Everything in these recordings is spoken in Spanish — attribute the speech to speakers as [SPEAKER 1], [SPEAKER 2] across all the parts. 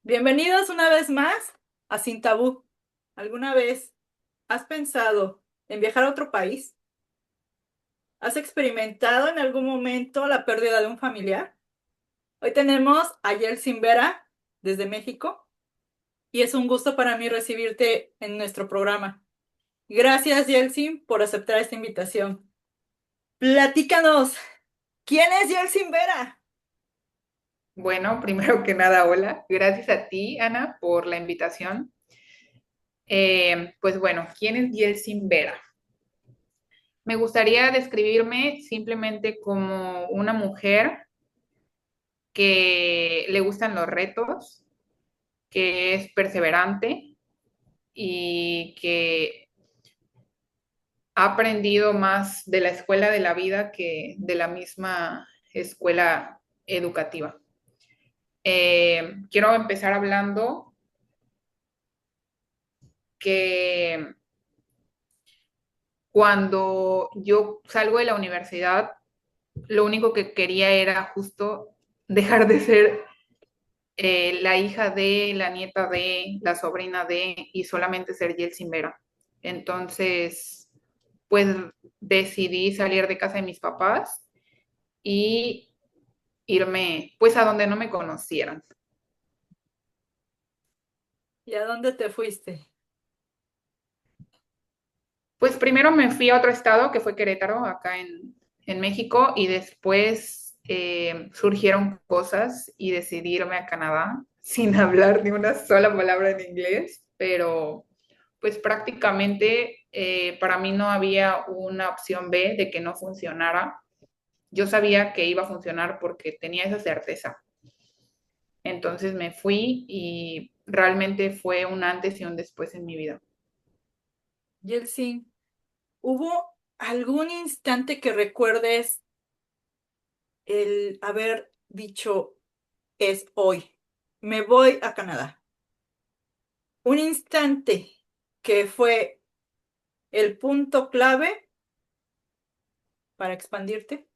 [SPEAKER 1] Bienvenidos una vez más a Sin Tabú. ¿Alguna vez has pensado en viajar a otro país? ¿Has experimentado en algún momento la pérdida de un familiar? Hoy tenemos a Yeltsin Vera desde México y es un gusto para mí recibirte en nuestro programa. Gracias, Yeltsin, por aceptar esta invitación. Platícanos, ¿quién es Yeltsin Vera?
[SPEAKER 2] Bueno, primero que nada, hola. Gracias a ti, Ana, por la invitación. Pues bueno, ¿quién es Yeltsin Vera? Me gustaría describirme simplemente como una mujer que le gustan los retos, que es perseverante y que ha aprendido más de la escuela de la vida que de la misma escuela educativa. Quiero empezar hablando que cuando yo salgo de la universidad, lo único que quería era justo dejar de ser la hija de, la nieta de, la sobrina de, y solamente ser Yeltsin Vera. Entonces, pues decidí salir de casa de mis papás y irme, pues a donde no me conocieran.
[SPEAKER 1] ¿Y a dónde te fuiste?
[SPEAKER 2] Pues primero me fui a otro estado, que fue Querétaro, acá en México, y después surgieron cosas y decidí irme a Canadá sin hablar ni una sola palabra en inglés, pero pues prácticamente para mí no había una opción B de que no funcionara. Yo sabía que iba a funcionar porque tenía esa certeza. Entonces me fui y realmente fue un antes y un después en mi vida.
[SPEAKER 1] Yeltsin, ¿hubo algún instante que recuerdes el haber dicho es hoy, me voy a Canadá? Un instante que fue el punto clave para expandirte.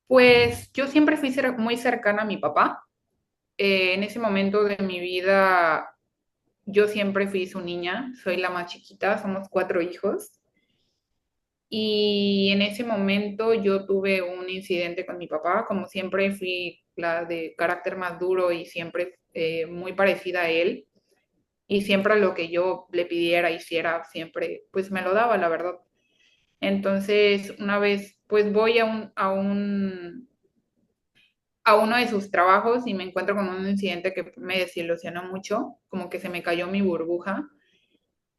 [SPEAKER 2] Pues yo siempre fui muy cercana a mi papá. En ese momento de mi vida, yo siempre fui su niña, soy la más chiquita, somos cuatro hijos. Y en ese momento yo tuve un incidente con mi papá, como siempre fui la de carácter más duro y siempre muy parecida a él. Y siempre lo que yo le pidiera, hiciera, siempre, pues me lo daba, la verdad. Entonces, una vez, pues voy a uno de sus trabajos y me encuentro con un incidente que me desilusionó mucho, como que se me cayó mi burbuja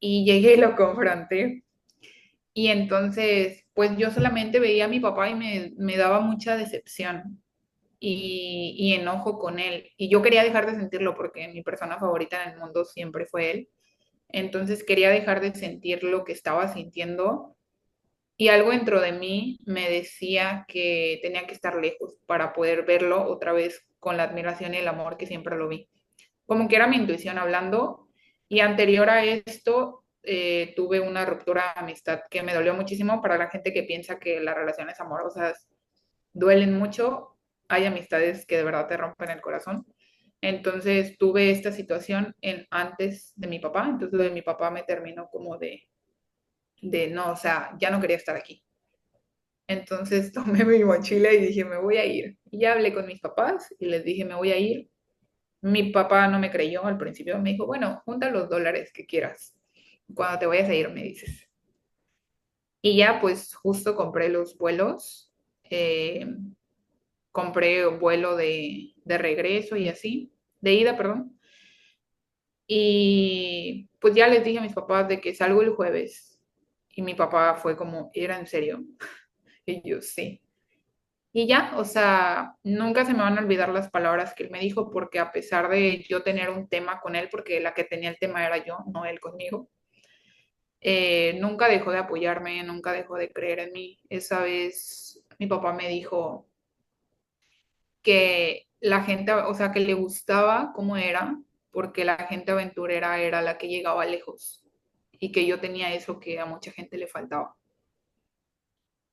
[SPEAKER 2] y llegué y lo confronté. Y entonces, pues yo solamente veía a mi papá y me daba mucha decepción y enojo con él. Y yo quería dejar de sentirlo porque mi persona favorita en el mundo siempre fue él. Entonces quería dejar de sentir lo que estaba sintiendo y algo dentro de mí me decía que tenía que estar lejos para poder verlo otra vez con la admiración y el amor que siempre lo vi. Como que era mi intuición hablando y anterior a esto tuve una ruptura de amistad que me dolió muchísimo para la gente que piensa que las relaciones amorosas duelen mucho. Hay amistades que de verdad te rompen el corazón. Entonces tuve esta situación antes de mi papá, entonces de mi papá me terminó como de no, o sea, ya no quería estar aquí. Entonces tomé mi mochila y dije, me voy a ir. Y ya hablé con mis papás y les dije, me voy a ir. Mi papá no me creyó al principio, me dijo, bueno, junta los dólares que quieras. Cuando te vayas a ir, me dices. Y ya, pues justo compré los vuelos, eh, compré vuelo de regreso y así, de ida, perdón. Y pues ya les dije a mis papás de que salgo el jueves. Y mi papá fue como, ¿era en serio? Y yo, sí. Y ya, o sea, nunca se me van a olvidar las palabras que él me dijo, porque a pesar de yo tener un tema con él, porque la que tenía el tema era yo, no él conmigo, nunca dejó de apoyarme, nunca dejó de creer en mí. Esa vez mi papá me dijo que la gente, o sea, que le gustaba cómo era, porque la gente aventurera era la que llegaba lejos y que yo tenía eso que a mucha gente le faltaba.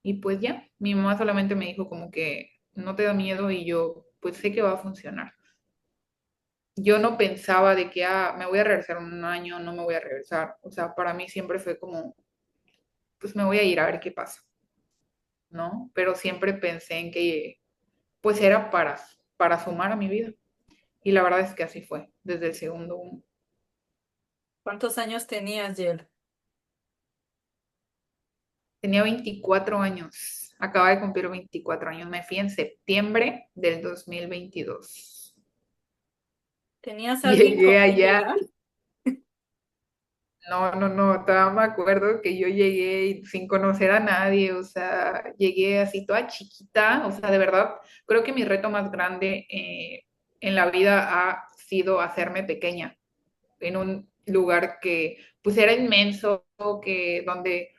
[SPEAKER 2] Y pues ya, mi mamá solamente me dijo como que no te da miedo y yo pues sé que va a funcionar. Yo no pensaba de que, me voy a regresar en un año, no me voy a regresar. O sea, para mí siempre fue como, pues me voy a ir a ver qué pasa, ¿no? Pero siempre pensé en que, pues era para sumar a mi vida. Y la verdad es que así fue, desde el segundo uno.
[SPEAKER 1] ¿Cuántos años tenías, Yel?
[SPEAKER 2] Tenía 24 años, acaba de cumplir 24 años, me fui en septiembre del 2022.
[SPEAKER 1] ¿Tenías alguien con
[SPEAKER 2] Llegué
[SPEAKER 1] quien
[SPEAKER 2] allá,
[SPEAKER 1] llegar?
[SPEAKER 2] no, todavía me acuerdo que yo llegué sin conocer a nadie, o sea, llegué así toda chiquita, o sea, de verdad, creo que mi reto más grande en la vida ha sido hacerme pequeña en un lugar que pues era inmenso, que donde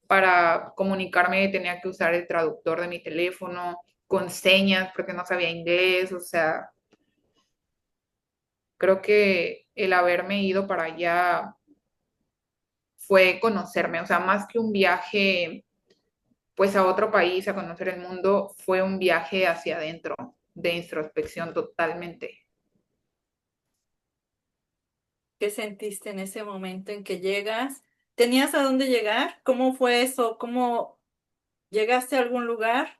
[SPEAKER 2] para comunicarme tenía que usar el traductor de mi teléfono, con señas, porque no sabía inglés, o sea, creo que el haberme ido para allá fue conocerme, o sea, más que un viaje pues a otro país a conocer el mundo, fue un viaje hacia adentro, de introspección totalmente.
[SPEAKER 1] ¿Qué sentiste en ese momento en que llegas? ¿Tenías a dónde llegar? ¿Cómo fue eso? ¿Cómo llegaste a algún lugar?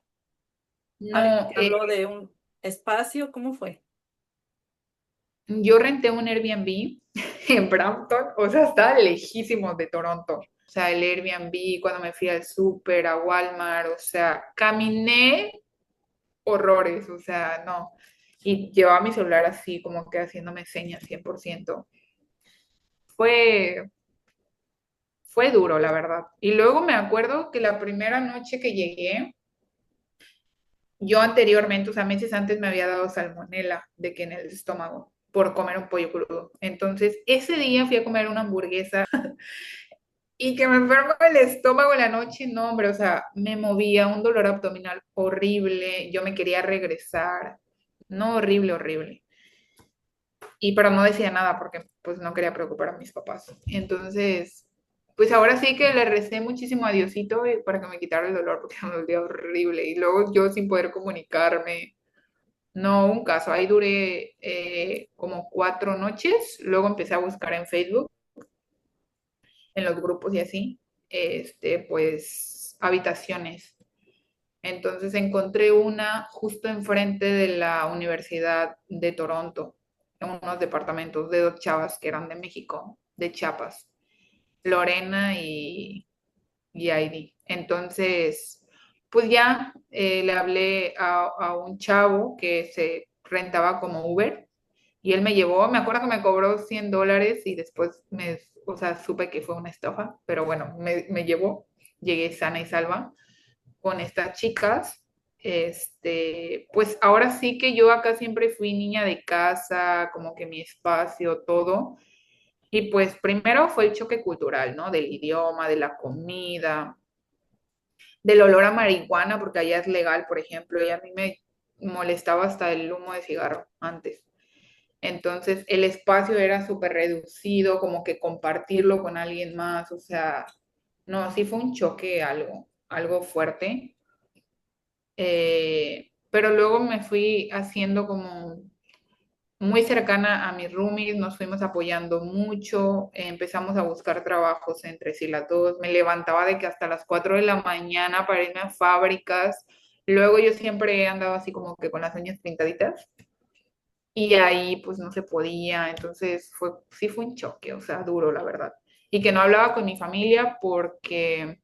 [SPEAKER 1] ¿Alguien
[SPEAKER 2] No,
[SPEAKER 1] te habló de un espacio? ¿Cómo fue?
[SPEAKER 2] yo renté un Airbnb en Brampton, o sea, estaba lejísimo de Toronto. O sea, el Airbnb, cuando me fui al súper, a Walmart, o sea, caminé horrores, o sea, no. Y llevaba mi celular así, como que haciéndome señas 100%. Fue, fue duro, la verdad. Y luego me acuerdo que la primera noche que llegué, yo anteriormente, o sea, meses antes me había dado salmonela de que en el estómago por comer un pollo crudo. Entonces, ese día fui a comer una hamburguesa y que me enfermó el estómago en la noche, no, hombre, o sea, me movía un dolor abdominal horrible, yo me quería regresar, no, horrible, horrible. Y pero no decía nada porque pues no quería preocupar a mis papás. Entonces, pues ahora sí que le recé muchísimo a Diosito para que me quitara el dolor porque me dolía horrible. Y luego yo sin poder comunicarme, no, un caso, ahí duré como 4 noches, luego empecé a buscar en Facebook, en los grupos y así, pues habitaciones. Entonces encontré una justo enfrente de la Universidad de Toronto, en unos departamentos de dos chavas que eran de México, de Chiapas, Lorena y Heidi. Entonces, pues ya le hablé a un chavo que se rentaba como Uber y él me llevó, me acuerdo que me cobró $100 y después o sea, supe que fue una estafa, pero bueno, me llevó, llegué sana y salva con estas chicas. Pues ahora sí que yo acá siempre fui niña de casa, como que mi espacio, todo. Y pues primero fue el choque cultural, ¿no? Del idioma, de la comida, del olor a marihuana, porque allá es legal, por ejemplo, y a mí me molestaba hasta el humo de cigarro antes. Entonces el espacio era súper reducido, como que compartirlo con alguien más, o sea, no, sí fue un choque algo fuerte. Pero luego me fui haciendo como muy cercana a mis roomies, nos fuimos apoyando mucho, empezamos a buscar trabajos entre sí las dos, me levantaba de que hasta las 4 de la mañana para irme a fábricas, luego yo siempre he andado así como que con las uñas pintaditas y ahí pues no se podía, entonces sí fue un choque, o sea, duro la verdad. Y que no hablaba con mi familia porque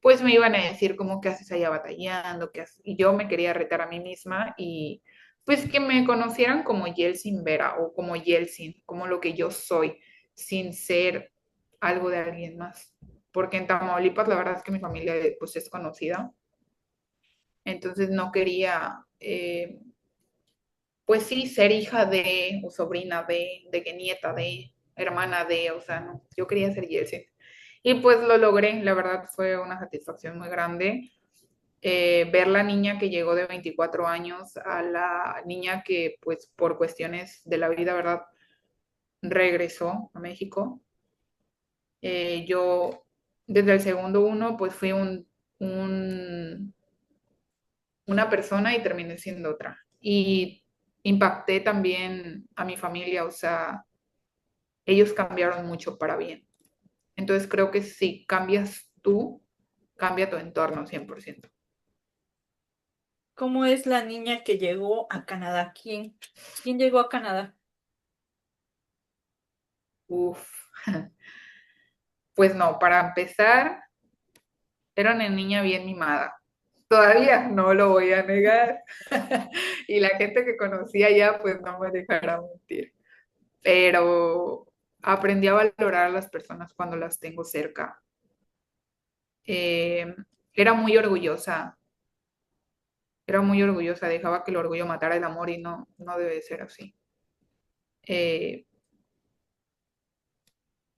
[SPEAKER 2] pues me iban a decir como que haces allá batallando, y yo me quería retar a mí misma y pues que me conocieran como Yeltsin Vera o como Yeltsin, como lo que yo soy, sin ser algo de alguien más. Porque en Tamaulipas la verdad es que mi familia pues es conocida, entonces no quería, pues sí, ser hija de, o sobrina de que nieta de, hermana de, o sea, no, yo quería ser Yeltsin. Y pues lo logré, la verdad fue una satisfacción muy grande ver la niña que llegó de 24 años a la niña que pues por cuestiones de la vida, ¿verdad? Regresó a México. Yo desde el segundo uno pues fui una persona y terminé siendo otra. y impacté también a mi familia, o sea, ellos cambiaron mucho para bien. Entonces creo que si cambias tú, cambia tu entorno 100%.
[SPEAKER 1] ¿Cómo es la niña que llegó a Canadá? ¿Quién llegó a Canadá?
[SPEAKER 2] Uf, pues no, para empezar, era una niña bien mimada. Todavía no lo voy a negar. Y la gente que conocía ya, pues no me dejará mentir. Pero aprendí a valorar a las personas cuando las tengo cerca. Eh, era muy orgullosa, dejaba que el orgullo matara el amor y no, no debe ser así. Eh,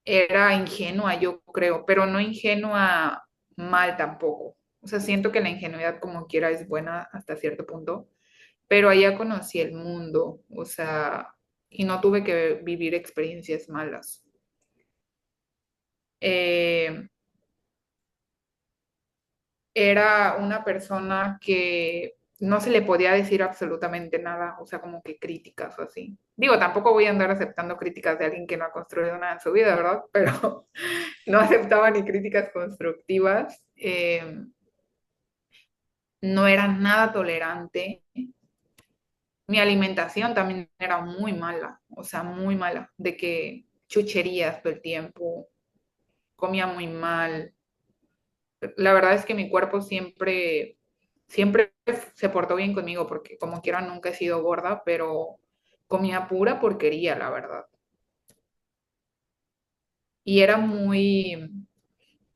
[SPEAKER 2] Era ingenua, yo creo, pero no ingenua mal tampoco. O sea, siento que la ingenuidad como quiera es buena hasta cierto punto, pero allá conocí el mundo, o sea, y no tuve que vivir experiencias malas. Eh, Era una persona que no se le podía decir absolutamente nada, o sea, como que críticas o así. Digo, tampoco voy a andar aceptando críticas de alguien que no ha construido nada en su vida, ¿verdad? Pero no aceptaba ni críticas constructivas. No era nada tolerante. Mi alimentación también era muy mala, o sea, muy mala, de que chucherías todo el tiempo, comía muy mal. La verdad es que mi cuerpo siempre se portó bien conmigo, porque como quiera nunca he sido gorda, pero comía pura porquería, la verdad. Y era muy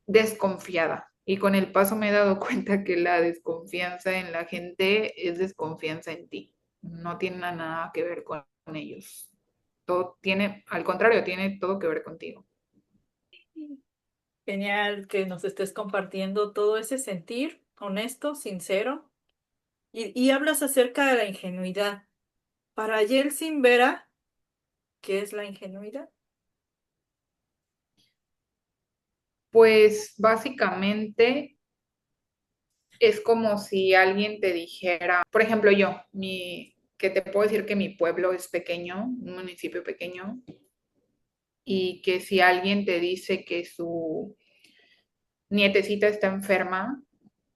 [SPEAKER 2] desconfiada. Y con el paso me he dado cuenta que la desconfianza en la gente es desconfianza en ti. No tiene nada que ver con ellos. Todo tiene, al contrario, tiene todo que ver contigo.
[SPEAKER 1] Genial que nos estés compartiendo todo ese sentir honesto, sincero, y hablas acerca de la ingenuidad. Para Yeltsin Vera, ¿qué es la ingenuidad?
[SPEAKER 2] Pues básicamente es como si alguien te dijera, por ejemplo, que te puedo decir que mi pueblo es pequeño, un municipio pequeño, y que si alguien te dice que su nietecita está enferma,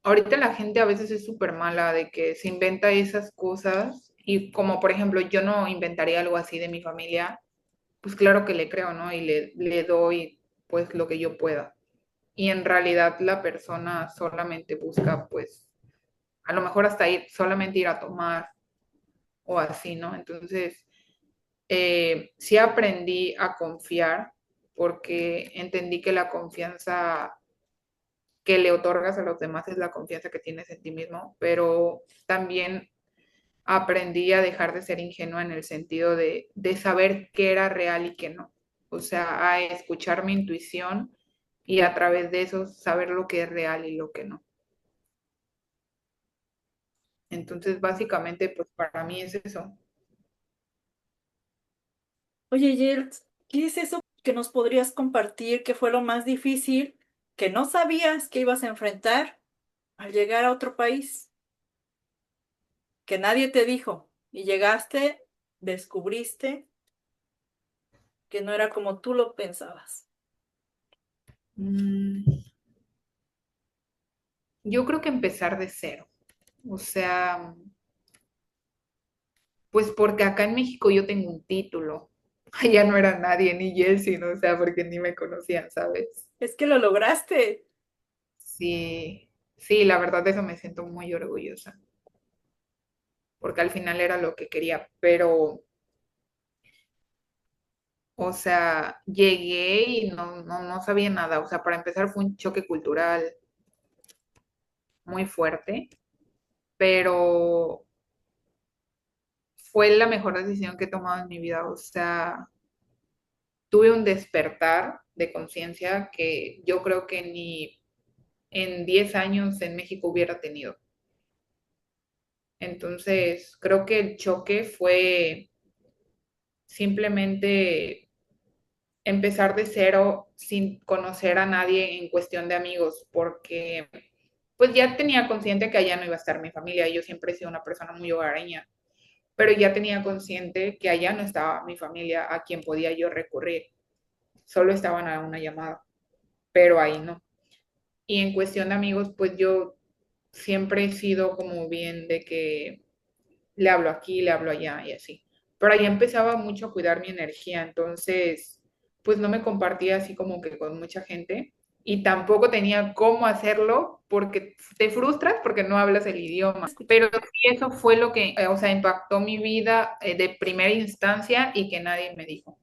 [SPEAKER 2] ahorita la gente a veces es súper mala de que se inventa esas cosas y como por ejemplo yo no inventaría algo así de mi familia, pues claro que le creo, ¿no? Y le doy pues lo que yo pueda. Y en realidad la persona solamente busca pues a lo mejor hasta solamente ir a tomar o así, ¿no? Entonces, sí aprendí a confiar porque entendí que la confianza que le otorgas a los demás es la confianza que tienes en ti mismo, pero también aprendí a dejar de ser ingenua en el sentido de saber qué era real y qué no. O sea, a escuchar mi intuición y a través de eso saber lo que es real y lo que no. Entonces, básicamente, pues para mí es eso.
[SPEAKER 1] Oye, Yelts, ¿qué es eso que nos podrías compartir que fue lo más difícil que no sabías que ibas a enfrentar al llegar a otro país, que nadie te dijo y llegaste, descubriste que no era como tú lo pensabas?
[SPEAKER 2] Mm, yo creo que empezar de cero. O sea, pues porque acá en México yo tengo un título. Allá no era nadie, ni Yeltsin, o sea, porque ni me conocían, ¿sabes?
[SPEAKER 1] Es que lo lograste.
[SPEAKER 2] Sí, sí, la verdad de eso me siento muy orgullosa, porque al final era lo que quería, pero, o sea, llegué y no sabía nada, o sea, para empezar fue un choque cultural muy fuerte, pero fue la mejor decisión que he tomado en mi vida, o sea, tuve un despertar de conciencia que yo creo que ni en 10 años en México hubiera tenido. Entonces, creo que el choque fue simplemente empezar de cero sin conocer a nadie en cuestión de amigos, porque pues ya tenía consciente que allá no iba a estar mi familia. Yo siempre he sido una persona muy hogareña. pero ya tenía consciente que allá no estaba mi familia a quien podía yo recurrir, solo estaban a una llamada, pero ahí no. Y en cuestión de amigos, pues yo siempre he sido como bien de que le hablo aquí, le hablo allá y así. Pero allá empezaba mucho a cuidar mi energía, entonces, pues no me compartía así como que con mucha gente y tampoco tenía cómo hacerlo porque te frustras porque no hablas el idioma.
[SPEAKER 1] Escucha.
[SPEAKER 2] Pero sí, eso fue lo que, o sea, impactó mi vida de primera instancia y que nadie me dijo.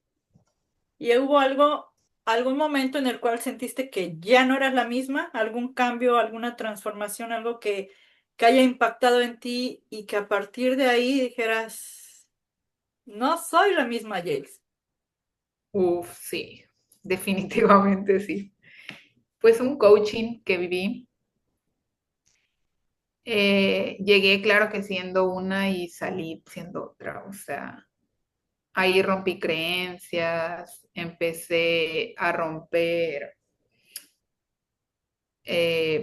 [SPEAKER 1] ¿Y hubo algún momento en el cual sentiste que ya no eras la misma? ¿Algún cambio, alguna transformación, algo que haya impactado en ti y que a partir de ahí dijeras, no soy la misma Jace?
[SPEAKER 2] Uf, sí, definitivamente sí. Pues un coaching que viví. Llegué, claro que siendo una y salí siendo otra, o sea, ahí rompí creencias, empecé a romper,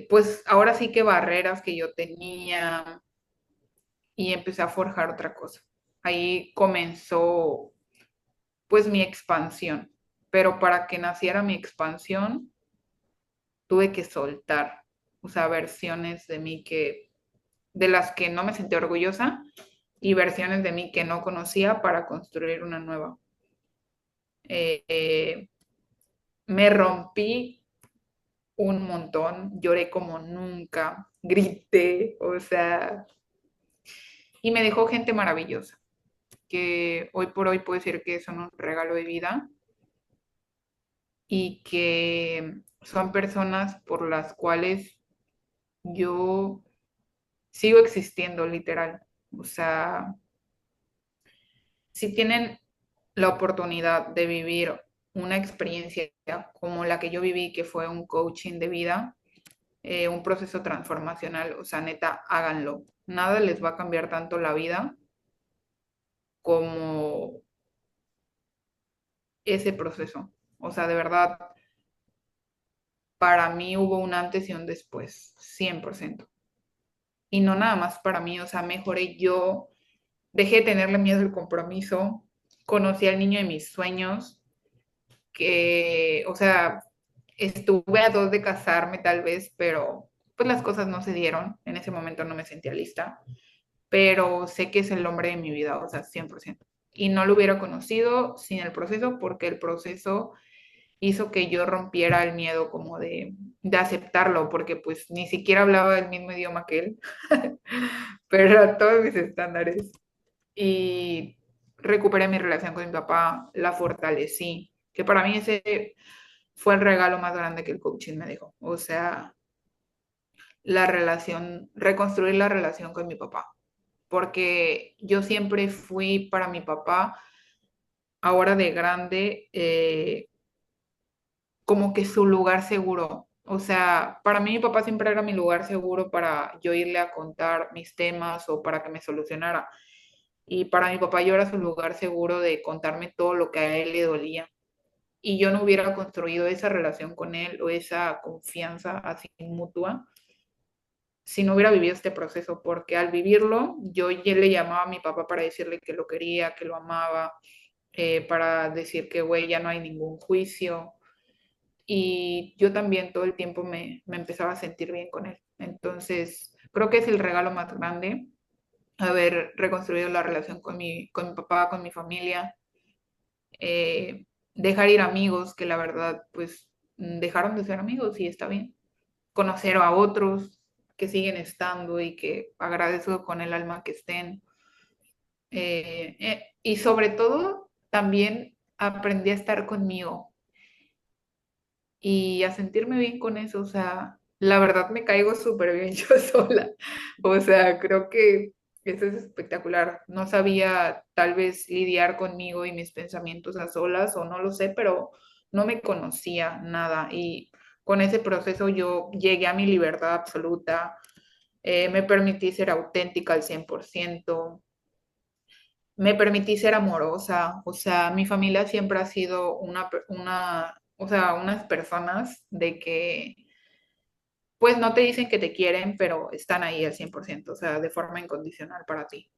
[SPEAKER 2] pues ahora sí que barreras que yo tenía y empecé a forjar otra cosa. Ahí comenzó pues mi expansión, pero para que naciera mi expansión tuve que soltar, o sea, versiones de mí que de las que no me sentí orgullosa y versiones de mí que no conocía para construir una nueva. Eh, eh, Me rompí un montón, lloré como nunca, grité, o sea, y me dejó gente maravillosa, que hoy por hoy puedo decir que son un regalo de vida y que son personas por las cuales yo sigo existiendo literal. O sea, si tienen la oportunidad de vivir una experiencia como la que yo viví, que fue un coaching de vida, un proceso transformacional, o sea, neta, háganlo. Nada les va a cambiar tanto la vida como ese proceso. O sea, de verdad, para mí hubo un antes y un después, 100%. Y no nada más para mí, o sea, mejoré yo, dejé de tenerle miedo al compromiso, conocí al niño de mis sueños, que, o sea, estuve a dos de casarme tal vez, pero pues las cosas no se dieron. En ese momento no me sentía lista, pero sé que es el hombre de mi vida, o sea, 100%. Y no lo hubiera conocido sin el proceso porque el proceso hizo que yo rompiera el miedo como de aceptarlo, porque pues ni siquiera hablaba el mismo idioma que él, pero a todos mis estándares. Y recuperé mi relación con mi papá, la fortalecí, que para mí ese fue el regalo más grande que el coaching me dejó. O sea, la relación, reconstruir la relación con mi papá, porque yo siempre fui para mi papá, ahora de grande, como que su lugar seguro. O sea, para mí mi papá siempre era mi lugar seguro para yo irle a contar mis temas o para que me solucionara. Y para mi papá yo era su lugar seguro de contarme todo lo que a él le dolía. Y yo no hubiera construido esa relación con él o esa confianza así mutua si no hubiera vivido este proceso, porque al vivirlo yo ya le llamaba a mi papá para decirle que lo quería, que lo amaba, para decir que, güey, ya no hay ningún juicio. Y yo también todo el tiempo me empezaba a sentir bien con él. Entonces, creo que es el regalo más grande, haber reconstruido la relación con mi papá, con mi familia, dejar ir amigos que la verdad, pues, dejaron de ser amigos y está bien. Conocer a otros que siguen estando y que agradezco con el alma que estén. Y sobre todo, también aprendí a estar conmigo y a sentirme bien con eso. O sea, la verdad me caigo súper bien yo sola. O sea, creo que eso es espectacular. No sabía tal vez lidiar conmigo y mis pensamientos a solas o no lo sé, pero no me conocía nada y con ese proceso yo llegué a mi libertad absoluta, me permití ser auténtica al 100%, me permití ser amorosa, o sea, mi familia siempre ha sido o sea, unas personas de que, pues no te dicen que te quieren, pero están ahí al 100%, o sea, de forma incondicional para ti.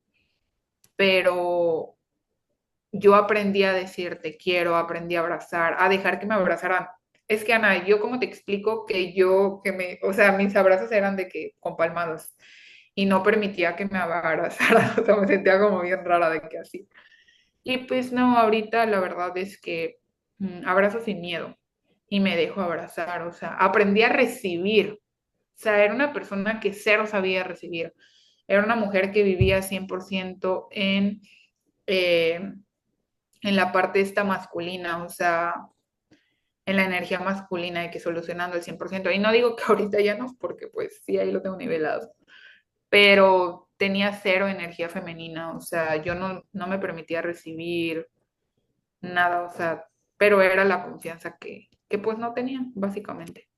[SPEAKER 2] pero yo aprendí a decir te quiero, aprendí a abrazar, a dejar que me abrazaran. Es que Ana, yo como te explico o sea, mis abrazos eran de que con palmadas y no permitía que me abrazara, o sea, me sentía como bien rara de que así. Y pues no, ahorita la verdad es que abrazo sin miedo y me dejo abrazar, o sea, aprendí a recibir, o sea, era una persona que cero sabía recibir, era una mujer que vivía 100% eh, en la parte esta masculina, o sea, en la energía masculina de que solucionando el 100%. Y no digo que ahorita ya no, porque pues sí, ahí lo tengo nivelado, pero tenía cero energía femenina, o sea, yo no me permitía recibir nada, o sea, pero era la confianza que pues no tenía, básicamente.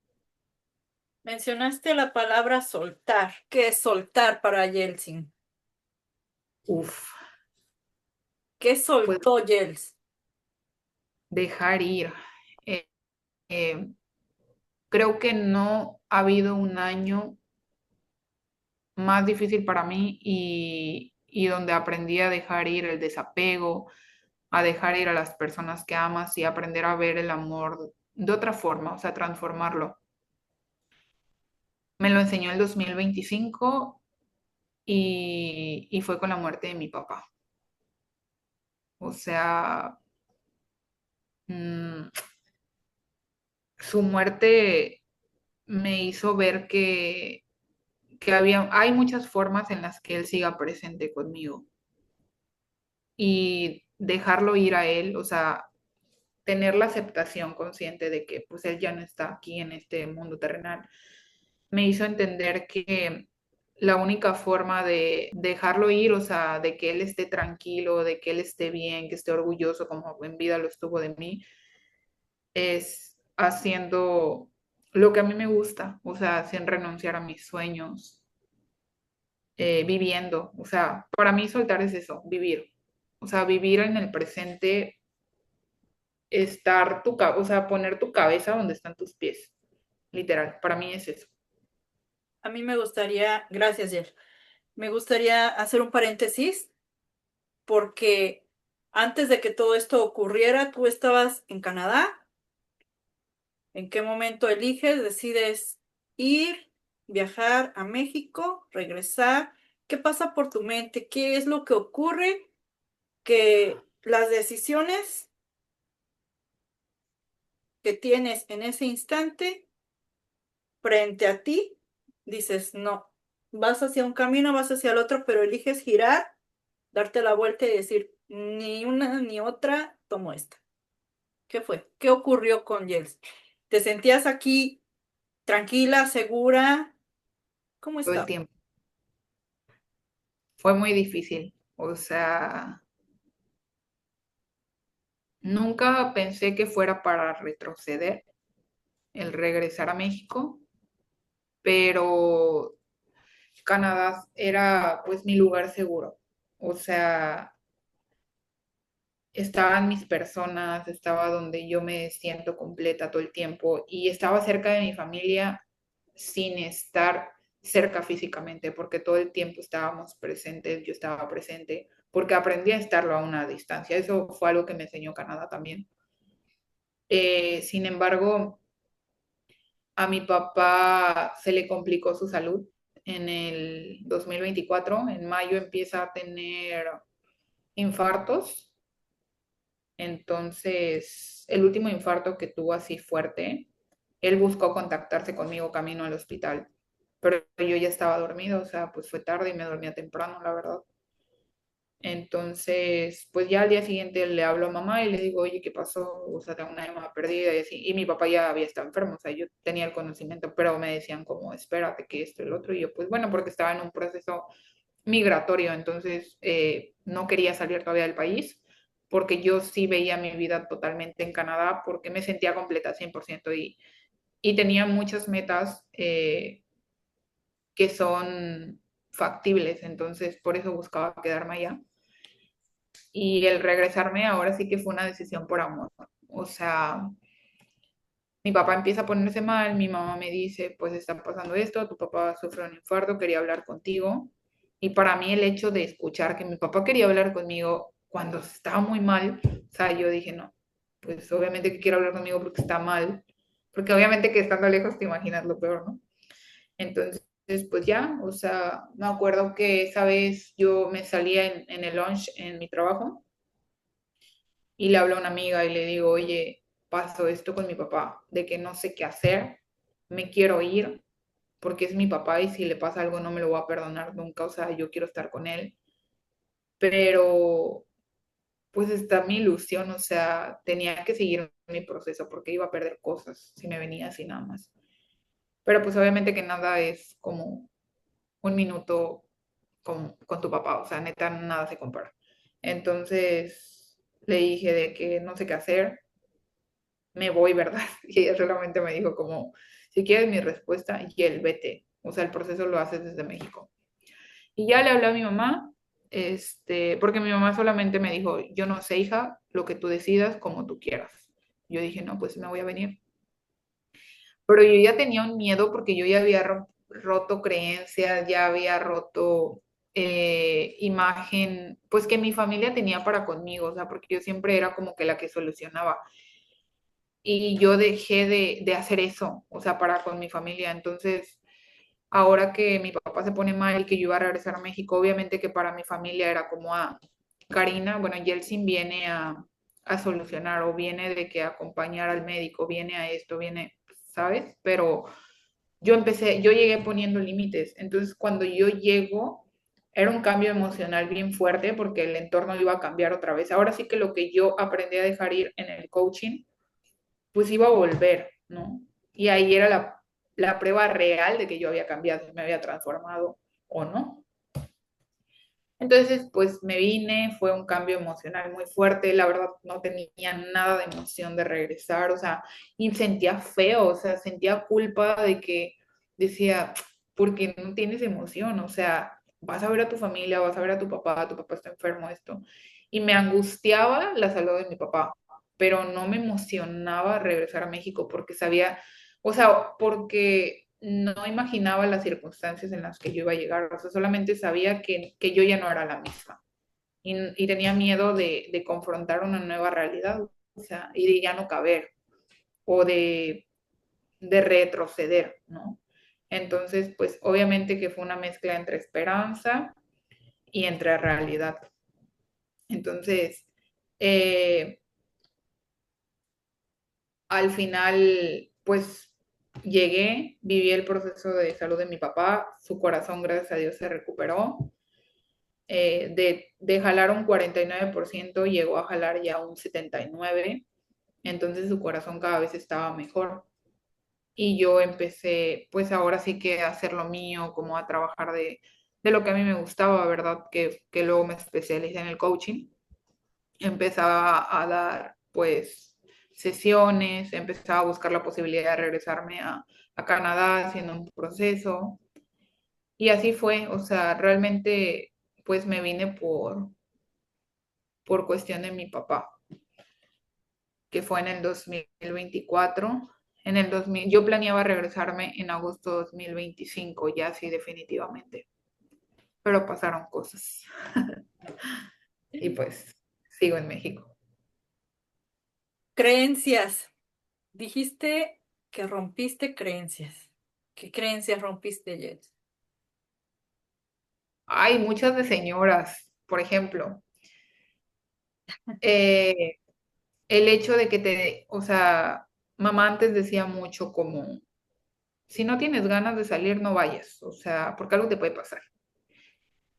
[SPEAKER 1] Mencionaste la palabra soltar. ¿Qué es soltar para Yeltsin?
[SPEAKER 2] Uf,
[SPEAKER 1] ¿Qué
[SPEAKER 2] pues
[SPEAKER 1] soltó Yeltsin?
[SPEAKER 2] dejar ir. Eh, eh, Creo que no ha habido un año más difícil para mí y donde aprendí a dejar ir el desapego, a dejar ir a las personas que amas y aprender a ver el amor de otra forma, o sea, transformarlo. Me lo enseñó el 2025 y fue con la muerte de mi papá. O sea, mm, su muerte me hizo ver que hay muchas formas en las que él siga presente conmigo y dejarlo ir a él, o sea, tener la aceptación consciente de que pues él ya no está aquí en este mundo terrenal, me hizo entender que la única forma de dejarlo ir, o sea, de que él esté tranquilo, de que él esté bien, que esté orgulloso como en vida lo estuvo de mí, es haciendo lo que a mí me gusta, o sea, sin renunciar a mis sueños, viviendo, o sea, para mí soltar es eso, vivir, o sea, vivir en el presente, o sea, poner tu cabeza donde están tus pies, literal, para mí es eso.
[SPEAKER 1] A mí me gustaría, gracias, Yel. Me gustaría hacer un paréntesis porque antes de que todo esto ocurriera, tú estabas en Canadá. ¿En qué momento eliges, decides ir, viajar a México, regresar? ¿Qué pasa por tu mente? ¿Qué es lo que ocurre que las decisiones que tienes en ese instante frente a ti, dices, no, vas hacia un camino, vas hacia el otro, pero eliges girar, darte la vuelta y decir, ni una ni otra, tomo esta? ¿Qué fue? ¿Qué ocurrió con Yels? ¿Te sentías aquí tranquila, segura? ¿Cómo
[SPEAKER 2] Todo el
[SPEAKER 1] estaba?
[SPEAKER 2] tiempo. Fue muy difícil, o sea, nunca pensé que fuera para retroceder el regresar a México, pero Canadá era pues mi lugar seguro. O sea, estaban mis personas, estaba donde yo me siento completa todo el tiempo y estaba cerca de mi familia sin estar cerca físicamente, porque todo el tiempo estábamos presentes, yo estaba presente, porque aprendí a estarlo a una distancia. Eso fue algo que me enseñó Canadá también. Sin embargo, a mi papá se le complicó su salud en el 2024. En mayo empieza a tener infartos. Entonces, el último infarto que tuvo así fuerte, él buscó contactarse conmigo camino al hospital, pero yo ya estaba dormido, o sea, pues fue tarde y me dormía temprano, la verdad. Entonces, pues ya al día siguiente le hablo a mamá y le digo, oye, ¿qué pasó? O sea, tengo una llamada perdida y así. Y mi papá ya había estado enfermo, o sea, yo tenía el conocimiento, pero me decían como, espérate que esto y el otro. Y yo, pues bueno, porque estaba en un proceso migratorio, entonces no quería salir todavía del país, porque yo sí veía mi vida totalmente en Canadá, porque me sentía completa 100% y tenía muchas metas que son factibles, entonces por eso buscaba quedarme allá. Y el regresarme ahora sí que fue una decisión por amor. O sea, mi papá empieza a ponerse mal, mi mamá me dice, pues está pasando esto, tu papá sufre un infarto, quería hablar contigo. Y para mí el hecho de escuchar que mi papá quería hablar conmigo cuando estaba muy mal, o sea, yo dije, no, pues obviamente que quiero hablar conmigo porque está mal, porque obviamente que estando lejos te imaginas lo peor, ¿no? Entonces, pues ya, o sea, me acuerdo que esa vez yo me salía en el lunch en mi trabajo y le hablo a una amiga y le digo, oye, pasó esto con mi papá, de que no sé qué hacer, me quiero ir porque es mi papá y si le pasa algo no me lo voy a perdonar nunca, o sea, yo quiero estar con él, pero pues está mi ilusión, o sea, tenía que seguir mi proceso porque iba a perder cosas si me venía así nada más. Pero pues obviamente que nada es como un minuto con tu papá, o sea, neta, nada se compara. Entonces le dije de que no sé qué hacer, me voy, ¿verdad? Y ella solamente me dijo como, si quieres mi respuesta, y él vete, o sea, el proceso lo haces desde México. Y ya le hablé a mi mamá, porque mi mamá solamente me dijo, yo no sé, hija, lo que tú decidas, como tú quieras. Yo dije, no, pues me voy a venir. Pero yo ya tenía un miedo porque yo ya había roto creencias, ya había roto imagen, pues que mi familia tenía para conmigo, o sea, porque yo siempre era como que la que solucionaba. Y yo dejé de hacer eso, o sea, para con mi familia. Entonces, ahora que mi papá se pone mal y que yo iba a regresar a México, obviamente que para mi familia era como a Karina, bueno, Yeltsin viene a solucionar o viene de que acompañar al médico, viene a esto, viene, ¿sabes? Pero yo llegué poniendo límites. Entonces, cuando yo llego, era un cambio emocional bien fuerte porque el entorno iba a cambiar otra vez. Ahora sí que lo que yo aprendí a dejar ir en el coaching, pues iba a volver, ¿no? Y ahí era la prueba real de que yo había cambiado, me había transformado o no. Entonces, pues me vine, fue un cambio emocional muy fuerte, la verdad no tenía nada de emoción de regresar, o sea, y sentía feo, o sea, sentía culpa de que decía, porque no tienes emoción, o sea, vas a ver a tu familia, vas a ver a tu papá está enfermo, esto. Y me angustiaba la salud de mi papá, pero no me emocionaba regresar a México porque sabía, o sea, porque no imaginaba las circunstancias en las que yo iba a llegar, o sea, solamente sabía que yo ya no era la misma y tenía miedo de confrontar una nueva realidad, o sea, y de ya no caber o de retroceder, ¿no? Entonces, pues obviamente que fue una mezcla entre esperanza y entre realidad. Entonces, eh, al final, pues llegué, viví el proceso de salud de mi papá, su corazón, gracias a Dios, se recuperó. De jalar un 49%, llegó a jalar ya un 79%, entonces su corazón cada vez estaba mejor. Y yo empecé, pues ahora sí que a hacer lo mío, como a trabajar de lo que a mí me gustaba, ¿verdad? Que luego me especialicé en el coaching. Empezaba a dar, pues, sesiones, empezaba a buscar la posibilidad de regresarme a Canadá haciendo un proceso. Y así fue, o sea, realmente, pues me vine por cuestión de mi papá, que fue en el 2024. En el 2000, yo planeaba regresarme en agosto 2025, ya sí definitivamente, pero pasaron cosas y pues sigo en México.
[SPEAKER 1] Creencias. Dijiste que rompiste creencias. ¿Qué creencias rompiste, Jet?
[SPEAKER 2] Hay muchas de señoras, por ejemplo, eh, el hecho de que o sea, mamá antes decía mucho como, si no tienes ganas de salir, no vayas, o sea, porque algo te puede pasar.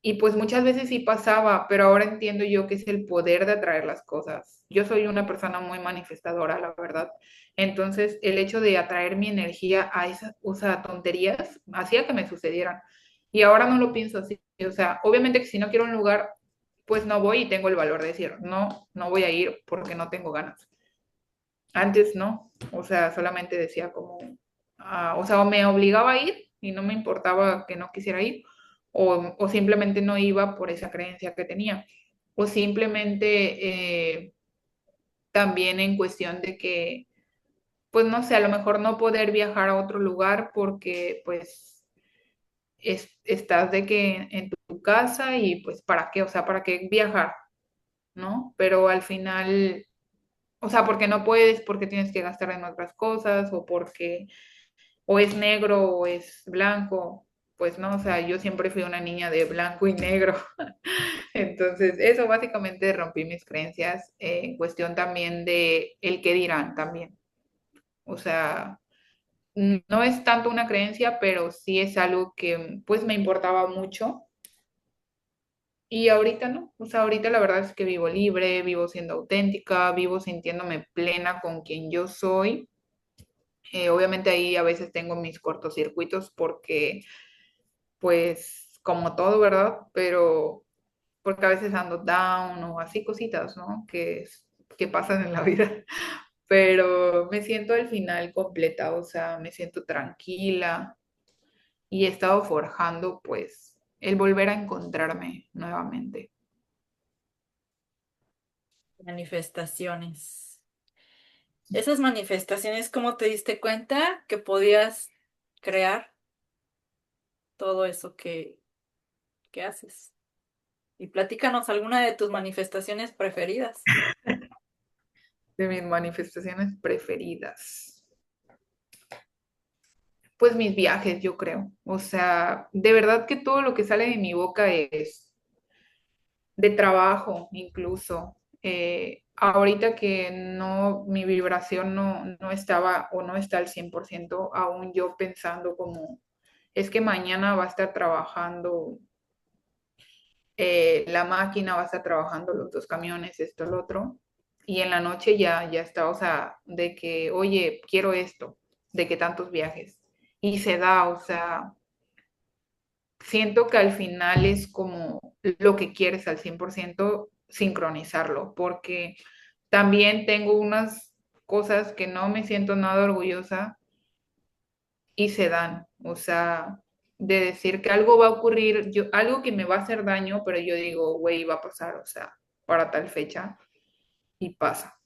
[SPEAKER 2] Y pues muchas veces sí pasaba, pero ahora entiendo yo que es el poder de atraer las cosas. Yo soy una persona muy manifestadora, la verdad. Entonces, el hecho de atraer mi energía a esas, o sea, tonterías, hacía que me sucedieran. Y ahora no lo pienso así. O sea, obviamente que si no quiero un lugar, pues no voy y tengo el valor de decir, no, no voy a ir porque no tengo ganas. Antes no, o sea, solamente decía como, o sea, o me obligaba a ir y no me importaba que no quisiera ir, o simplemente no iba por esa creencia que tenía, o simplemente también en cuestión de que, pues no sé, a lo mejor no poder viajar a otro lugar porque, pues, estás de que en tu casa y pues ¿para qué? O sea, ¿para qué viajar? ¿No? Pero al final, o sea, porque no puedes, porque tienes que gastar en otras cosas o porque o es negro o es blanco, pues no, o sea, yo siempre fui una niña de blanco y negro. Entonces, eso básicamente rompí mis creencias en cuestión también de el qué dirán también. O sea, no es tanto una creencia, pero sí es algo que pues me importaba mucho y ahorita no. O sea, ahorita la verdad es que vivo libre, vivo siendo auténtica, vivo sintiéndome plena con quien yo soy. Obviamente ahí a veces tengo mis cortocircuitos porque pues como todo, ¿verdad? Pero porque a veces ando down o así cositas, ¿no? Que pasan en la vida. Pero me siento al final completa, o sea, me siento tranquila y he estado forjando, pues, el volver a encontrarme nuevamente.
[SPEAKER 1] Manifestaciones. Esas manifestaciones, ¿cómo te diste cuenta que podías crear todo eso que haces? Y platícanos alguna de tus manifestaciones preferidas.
[SPEAKER 2] De mis manifestaciones preferidas. Pues mis viajes, yo creo. O sea, de verdad que todo lo que sale de mi boca es de trabajo incluso. Ahorita que no, mi vibración no estaba o no está al 100%, aún yo pensando como, es que mañana va a estar trabajando la máquina, va a estar trabajando los dos camiones, esto, el otro, y en la noche ya está, o sea, de que, oye, quiero esto, de que tantos viajes, y se da, o sea, siento que al final es como lo que quieres al 100% sincronizarlo, porque también tengo unas cosas que no me siento nada orgullosa y se dan, o sea, de decir que algo va a ocurrir, yo, algo que me va a hacer daño, pero yo digo, güey, va a pasar, o sea, para tal fecha y pasa.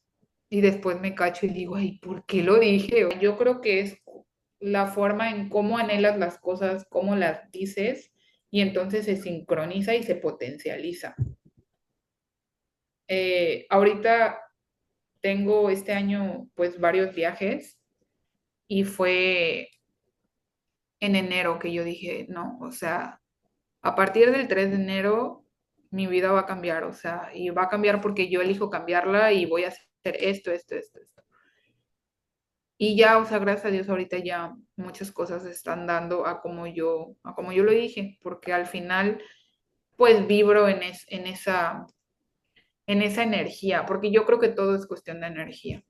[SPEAKER 2] Y después me cacho y digo, ay, ¿por qué lo dije? Yo creo que es la forma en cómo anhelas las cosas, cómo las dices, y entonces se sincroniza y se potencializa. Ahorita tengo este año pues varios viajes y fue en enero que yo dije, no, o sea, a partir del 3 de enero mi vida va a cambiar, o sea, y va a cambiar porque yo elijo cambiarla y voy a hacer esto. Y ya, o sea, gracias a Dios ahorita ya muchas cosas se están dando a como yo lo dije, porque al final pues vibro en esa energía, porque yo creo que todo es cuestión de energía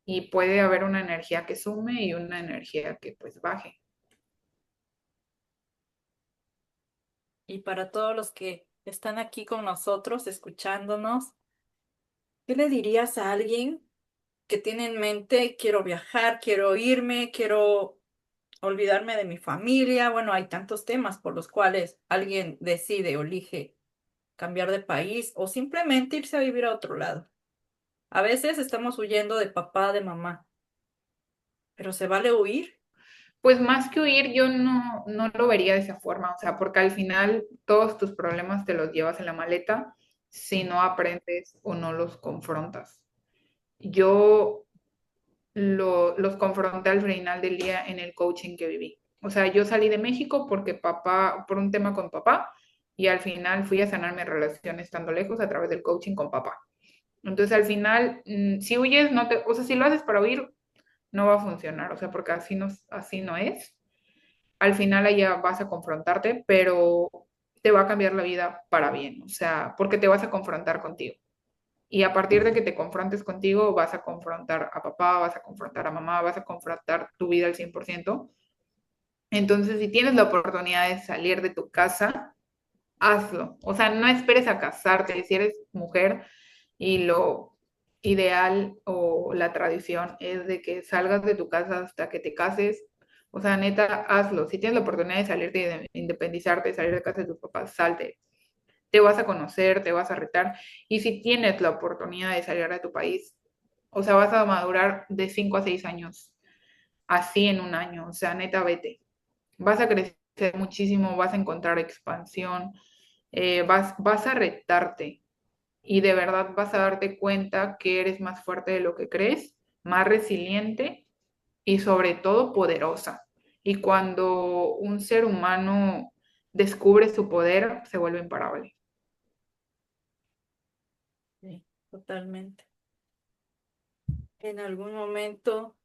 [SPEAKER 2] y puede haber una energía que sume y una energía que pues baje.
[SPEAKER 1] Y para todos los que están aquí con nosotros, escuchándonos, ¿qué le dirías a alguien que tiene en mente, quiero viajar, quiero irme, quiero olvidarme de mi familia? Bueno, hay tantos temas por los cuales alguien decide o elige cambiar de país o simplemente irse a vivir a otro lado. A veces estamos huyendo de papá, de mamá, pero ¿se vale huir?
[SPEAKER 2] Pues más que huir, yo no lo vería de esa forma, o sea, porque al final todos tus problemas te los llevas en la maleta si no aprendes o no los confrontas. Yo los confronté al final del día en el coaching que viví. O sea, yo salí de México porque papá, por un tema con papá, y al final fui a sanar mi relación estando lejos a través del coaching con papá. Entonces, al final, si huyes, no te, o sea, si lo haces para huir, no va a funcionar, o sea, porque así no es. Al final allá vas a confrontarte, pero te va a cambiar la vida para bien, o sea, porque te vas a confrontar contigo. Y a partir de que te confrontes contigo, vas a confrontar a papá, vas a confrontar a mamá, vas a confrontar tu vida al 100%. Entonces, si tienes la oportunidad de salir de tu casa, hazlo. O sea, no esperes a casarte. Si eres mujer y lo ideal o la tradición es de que salgas de tu casa hasta que te cases, o sea, neta, hazlo. Si tienes la oportunidad de salirte y de independizarte, de salir de casa de tus papás, salte. Te vas a conocer, te vas a retar. Y si tienes la oportunidad de salir de tu país, o sea, vas a madurar de 5 a 6 años, así en un año. O sea, neta, vete. Vas a crecer crecer muchísimo, vas a encontrar expansión, vas a retarte y de verdad vas a darte cuenta que eres más fuerte de lo que crees, más resiliente y sobre todo poderosa. Y cuando un ser humano descubre su poder, se vuelve imparable.
[SPEAKER 1] Sí, totalmente. ¿En algún momento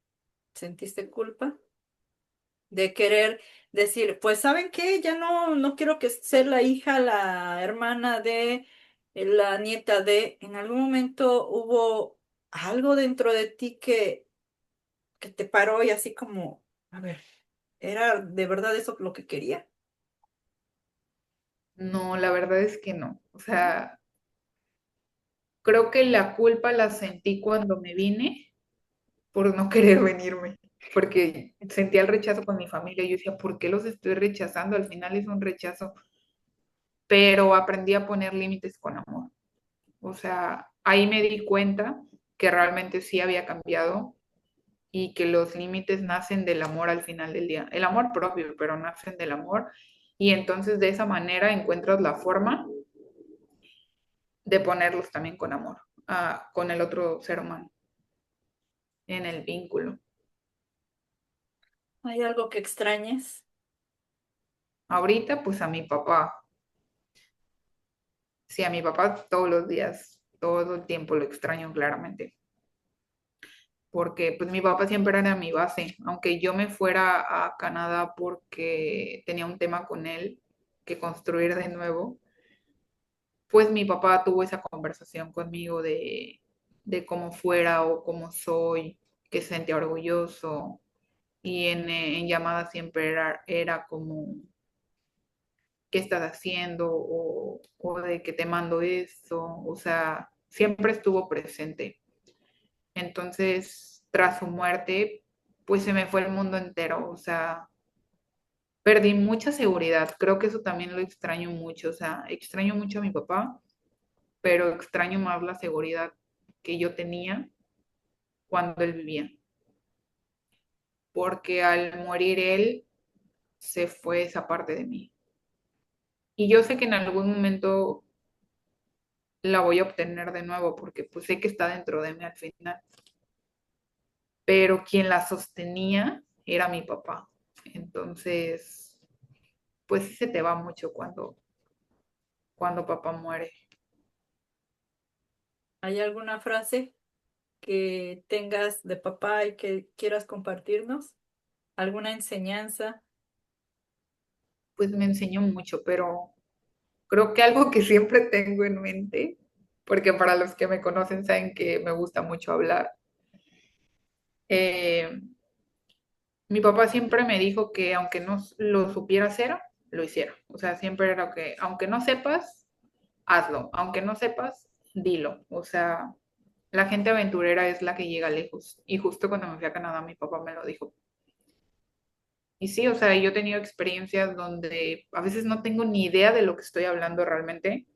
[SPEAKER 1] sentiste culpa de querer decir, pues ¿saben qué? Ya no quiero que ser la hija, la hermana de, la nieta de. ¿En algún momento hubo algo dentro de ti que te paró y así como, a ver, ¿era de verdad eso lo que quería?
[SPEAKER 2] No, la verdad es que no. O
[SPEAKER 1] ¿No?
[SPEAKER 2] sea, creo que la culpa la sentí cuando me vine por no querer venirme, porque sentía el rechazo con mi familia y yo decía, ¿por qué los estoy rechazando? Al final es un rechazo, pero aprendí a poner límites con amor. O sea, ahí me di cuenta que realmente sí había cambiado y que los límites nacen del amor al final del día. El amor propio, pero nacen del amor. Y entonces de esa manera encuentras la forma de ponerlos también con amor, con el otro ser humano, en el vínculo.
[SPEAKER 1] ¿Hay algo que extrañes?
[SPEAKER 2] Ahorita, pues a mi papá, sí, a mi papá todos los días, todo el tiempo lo extraño claramente, porque pues mi papá siempre era mi base, aunque yo me fuera a Canadá porque tenía un tema con él que construir de nuevo, pues mi papá tuvo esa conversación conmigo de cómo fuera o cómo soy, que se sentía orgulloso y en llamadas siempre era como, ¿qué estás haciendo? O de que te mando eso, o sea, siempre estuvo presente. Entonces, tras su muerte, pues se me fue el mundo entero, o sea, perdí mucha seguridad, creo que eso también lo extraño mucho, o sea, extraño mucho a mi papá, pero extraño más la seguridad que yo tenía cuando él vivía, porque al morir él, se fue esa parte de mí. Y yo sé que en algún momento la voy a obtener de nuevo porque pues sé que está dentro de mí al final, pero quien la sostenía era mi papá. Entonces, pues sí se te va mucho cuando papá muere.
[SPEAKER 1] ¿Hay alguna frase que tengas de papá y que quieras compartirnos? ¿Alguna enseñanza?
[SPEAKER 2] Pues me enseñó mucho, pero creo que algo que siempre tengo en mente, porque para los que me conocen saben que me gusta mucho hablar, eh, mi papá siempre me dijo que aunque no lo supiera hacer, lo hiciera. O sea, siempre era que, aunque no sepas, hazlo. Aunque no sepas, dilo. O sea, la gente aventurera es la que llega lejos. Y justo cuando me fui a Canadá, mi papá me lo dijo. Y sí, o sea, yo he tenido experiencias donde a veces no tengo ni idea de lo que estoy hablando realmente,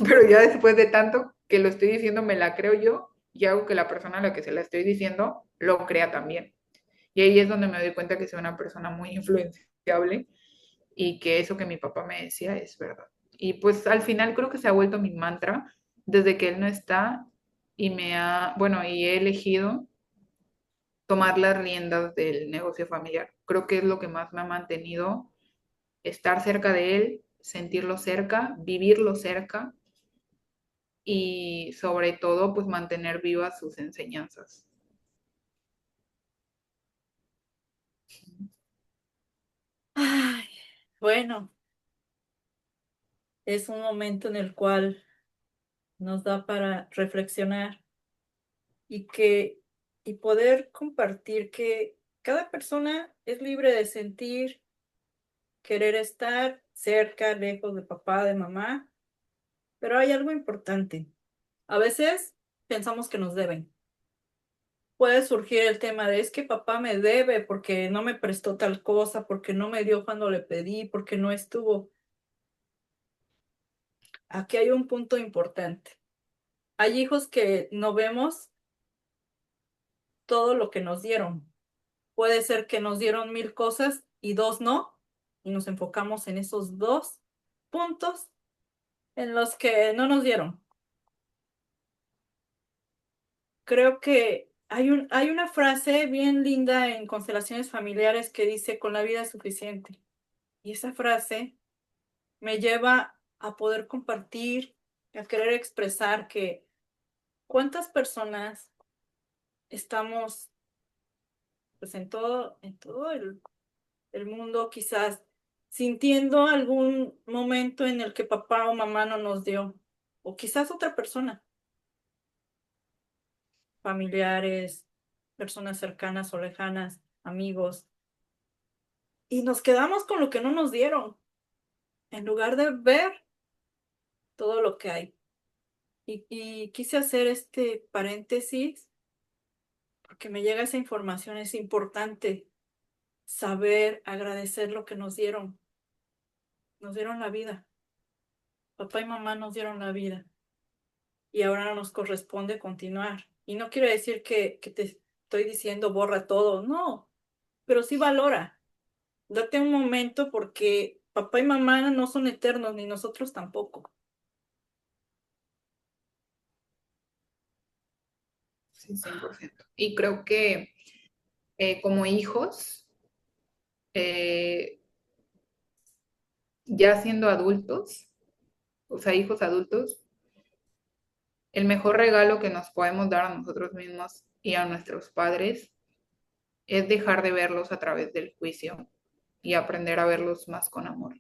[SPEAKER 2] pero ya después de tanto que lo estoy diciendo, me la creo yo y hago que la persona a la que se la estoy diciendo lo crea también. Y ahí es donde me doy cuenta que soy una persona muy influenciable y que eso que mi papá me decía es verdad. Y pues al final creo que se ha vuelto mi mantra desde que él no está y bueno, y he elegido tomar las riendas del negocio familiar. Creo que es lo que más me ha mantenido estar cerca de él, sentirlo cerca, vivirlo cerca y sobre todo pues mantener vivas sus enseñanzas.
[SPEAKER 1] Ay, bueno, es un momento en el cual nos da para reflexionar y y poder compartir que cada persona es libre de sentir, querer estar cerca, lejos de papá, de mamá, pero hay algo importante. A veces pensamos que nos deben. Puede surgir el tema de es que papá me debe porque no me prestó tal cosa, porque no me dio cuando le pedí, porque no estuvo. Aquí hay un punto importante. Hay hijos que no vemos todo lo que nos dieron. Puede ser que nos dieron 1000 cosas y dos no, y nos enfocamos en esos dos puntos en los que no nos dieron. Creo que hay una frase bien linda en constelaciones familiares que dice, con la vida es suficiente. Y esa frase me lleva a poder compartir, a querer expresar que cuántas personas estamos pues en todo el mundo quizás sintiendo algún momento en el que papá o mamá no nos dio, o quizás otra persona, familiares, personas cercanas o lejanas, amigos, y nos quedamos con lo que no nos dieron, en lugar de ver todo lo que hay. Y quise hacer este paréntesis porque me llega esa información, es importante saber agradecer lo que nos dieron la vida, papá y mamá nos dieron la vida y ahora nos corresponde continuar. Y no quiero decir que te estoy diciendo borra todo, no, pero sí valora, date un momento porque papá y mamá no son eternos, ni nosotros tampoco.
[SPEAKER 2] Sí, 100%. Y creo que como hijos, eh, ya siendo adultos, o sea, hijos adultos, el mejor regalo que nos podemos dar a nosotros mismos y a nuestros padres es dejar de verlos a través del juicio y aprender a verlos más con amor.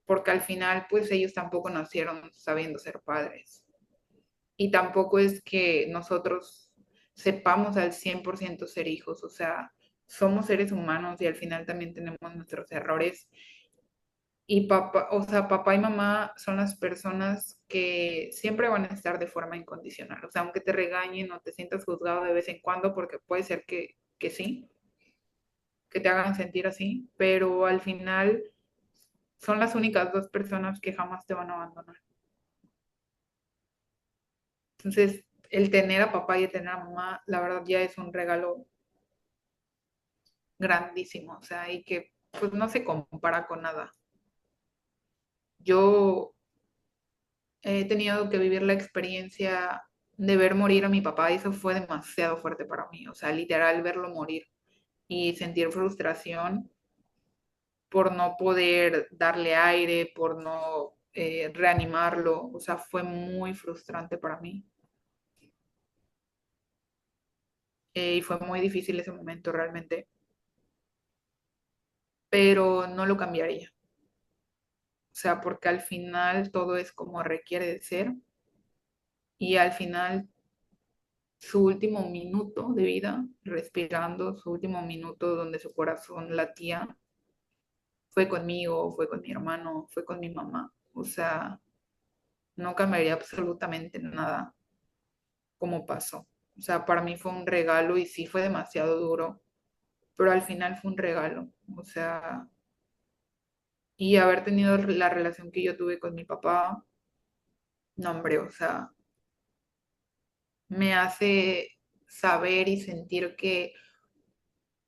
[SPEAKER 2] Porque al final, pues ellos tampoco nacieron sabiendo ser padres. Y tampoco es que nosotros sepamos al 100% ser hijos, o sea, somos seres humanos y al final también tenemos nuestros errores. Y papá, o sea, papá y mamá son las personas que siempre van a estar de forma incondicional. O sea, aunque te regañen o te sientas juzgado de vez en cuando, porque puede ser que sí, que te hagan sentir así, pero al final son las únicas dos personas que jamás te van a abandonar. Entonces, el tener a papá y el tener a mamá, la verdad ya es un regalo grandísimo, o sea, y que pues no se compara con nada. Yo he tenido que vivir la experiencia de ver morir a mi papá y eso fue demasiado fuerte para mí, o sea, literal verlo morir y sentir frustración por no poder darle aire, por no reanimarlo, o sea, fue muy frustrante para mí. Y fue muy difícil ese momento realmente, pero no lo cambiaría. O sea, porque al final todo es como requiere de ser y al final su último minuto de vida, respirando, su último minuto donde su corazón latía, fue conmigo, fue con mi hermano, fue con mi mamá. O sea, no cambiaría absolutamente nada como pasó. O sea, para mí fue un regalo y sí fue demasiado duro, pero al final fue un regalo. O sea, y haber tenido la relación que yo tuve con mi papá, no, hombre, o sea, me hace saber y sentir que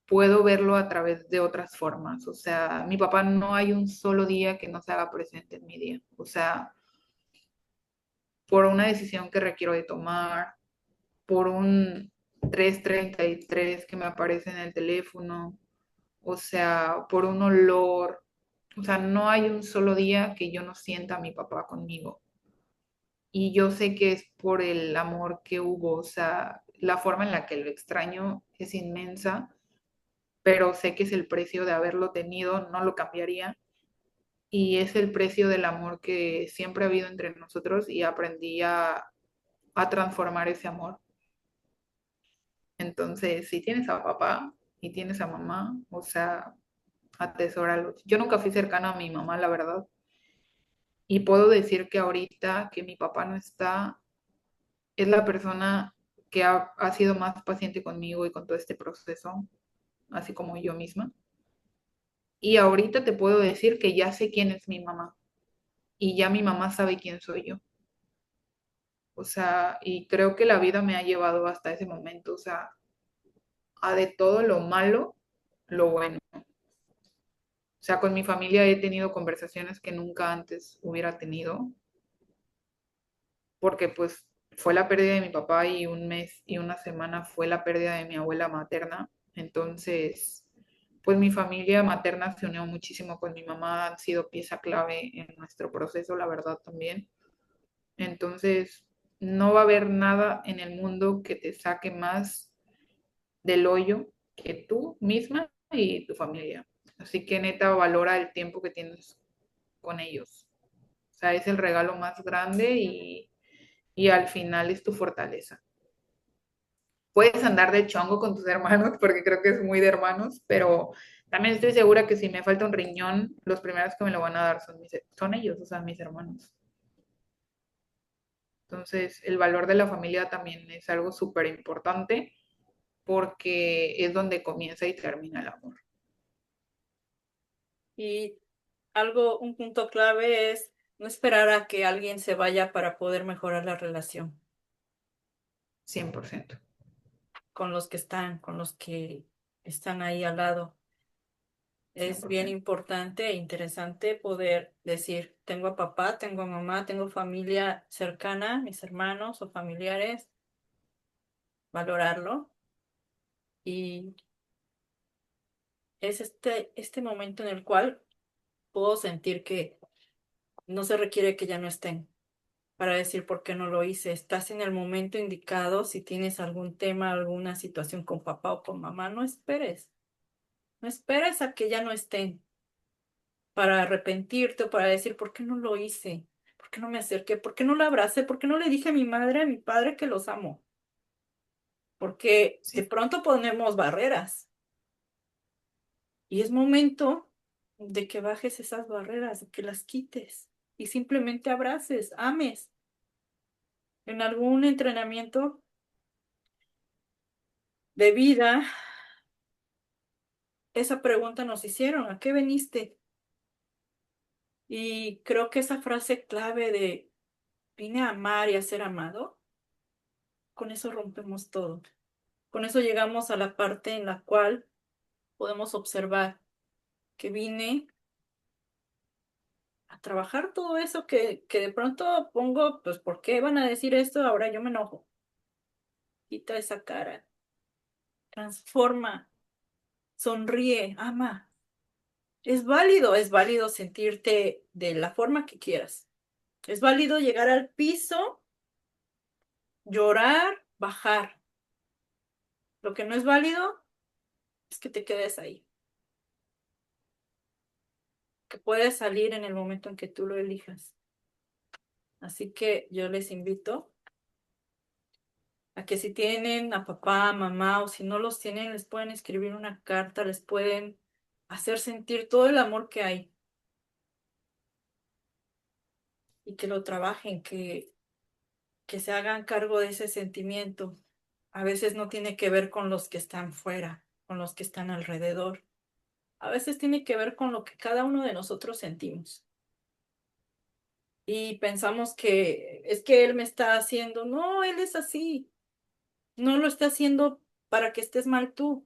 [SPEAKER 2] puedo verlo a través de otras formas. O sea, mi papá no hay un solo día que no se haga presente en mi día. O sea, por una decisión que requiero de tomar, por un 333 que me aparece en el teléfono, o sea, por un olor. O sea, no hay un solo día que yo no sienta a mi papá conmigo. Y yo sé que es por el amor que hubo, o sea, la forma en la que lo extraño es inmensa, pero sé que es el precio de haberlo tenido, no lo cambiaría. Y es el precio del amor que siempre ha habido entre nosotros y aprendí a transformar ese amor. Entonces, si tienes a papá y tienes a mamá, o sea, atesóralos. Yo nunca fui cercana a mi mamá, la verdad. Y puedo decir que ahorita que mi papá no está, es la persona que ha sido más paciente conmigo y con todo este proceso, así como yo misma. Y ahorita te puedo decir que ya sé quién es mi mamá y ya mi mamá sabe quién soy yo. O sea, y creo que la vida me ha llevado hasta ese momento, o sea, a de todo lo malo, lo bueno. O sea, con mi familia he tenido conversaciones que nunca antes hubiera tenido, porque pues fue la pérdida de mi papá y un mes y una semana fue la pérdida de mi abuela materna. Entonces, pues mi familia materna se unió muchísimo con mi mamá, han sido pieza clave en nuestro proceso, la verdad también. Entonces, no va a haber nada en el mundo que te saque más del hoyo que tú misma y tu familia. Así que neta, valora el tiempo que tienes con ellos. O sea, es el regalo más grande y al final es tu fortaleza. Puedes andar de chongo con tus hermanos, porque creo que es muy de hermanos, pero también estoy segura que si me falta un riñón, los primeros que me lo van a dar son ellos, o sea, mis hermanos. Entonces, el valor de la familia también es algo súper importante porque es donde comienza y termina el amor.
[SPEAKER 1] Y un punto clave es no esperar a que alguien se vaya para poder mejorar la relación
[SPEAKER 2] 100%.
[SPEAKER 1] con los que están ahí al lado. Es bien
[SPEAKER 2] 100%.
[SPEAKER 1] importante e interesante poder decir, tengo a papá, tengo a mamá, tengo familia cercana, mis hermanos o familiares, valorarlo. Y es este momento en el cual puedo sentir que no se requiere que ya no estén para decir por qué no lo hice. Estás en el momento indicado. Si tienes algún tema, alguna situación con papá o con mamá, no esperes. No esperes a que ya no estén para arrepentirte o para decir por qué no lo hice, por qué no me acerqué, por qué no lo abracé, por qué no le dije a mi madre, a mi padre que los amo. Porque de
[SPEAKER 2] Sí.
[SPEAKER 1] pronto ponemos barreras y es momento de que bajes esas barreras, de que las quites y simplemente abraces, ames. En algún entrenamiento de vida, esa pregunta nos hicieron, ¿a qué veniste? Y creo que esa frase clave de vine a amar y a ser amado, con eso rompemos todo. Con eso llegamos a la parte en la cual podemos observar que vine a trabajar todo eso que de pronto pongo, pues, ¿por qué van a decir esto? Ahora yo me enojo. Quita esa cara, transforma, sonríe, ama. Es válido sentirte de la forma que quieras. Es válido llegar al piso, llorar, bajar. Lo que no es válido es que te quedes ahí, que puedes salir en el momento en que tú lo elijas. Así que yo les invito a que si tienen a papá, mamá o si no los tienen, les pueden escribir una carta, les pueden hacer sentir todo el amor que hay y que lo trabajen, que se hagan cargo de ese sentimiento. A veces no tiene que ver con los que están fuera, con los que están alrededor. A veces tiene que ver con lo que cada uno de nosotros sentimos. Y pensamos que es que él me está haciendo, no, él es así, no lo está haciendo para que estés mal tú.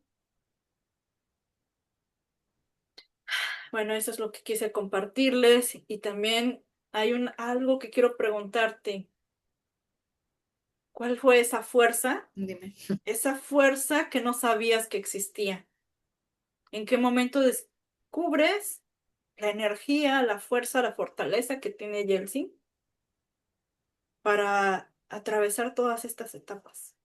[SPEAKER 1] Bueno, eso es lo que quise compartirles y también hay algo que quiero preguntarte. ¿Cuál fue
[SPEAKER 2] Dime.
[SPEAKER 1] esa fuerza que no sabías que existía? ¿En qué momento descubres la energía, la fuerza, la fortaleza que tiene Yeltsin para atravesar todas estas etapas?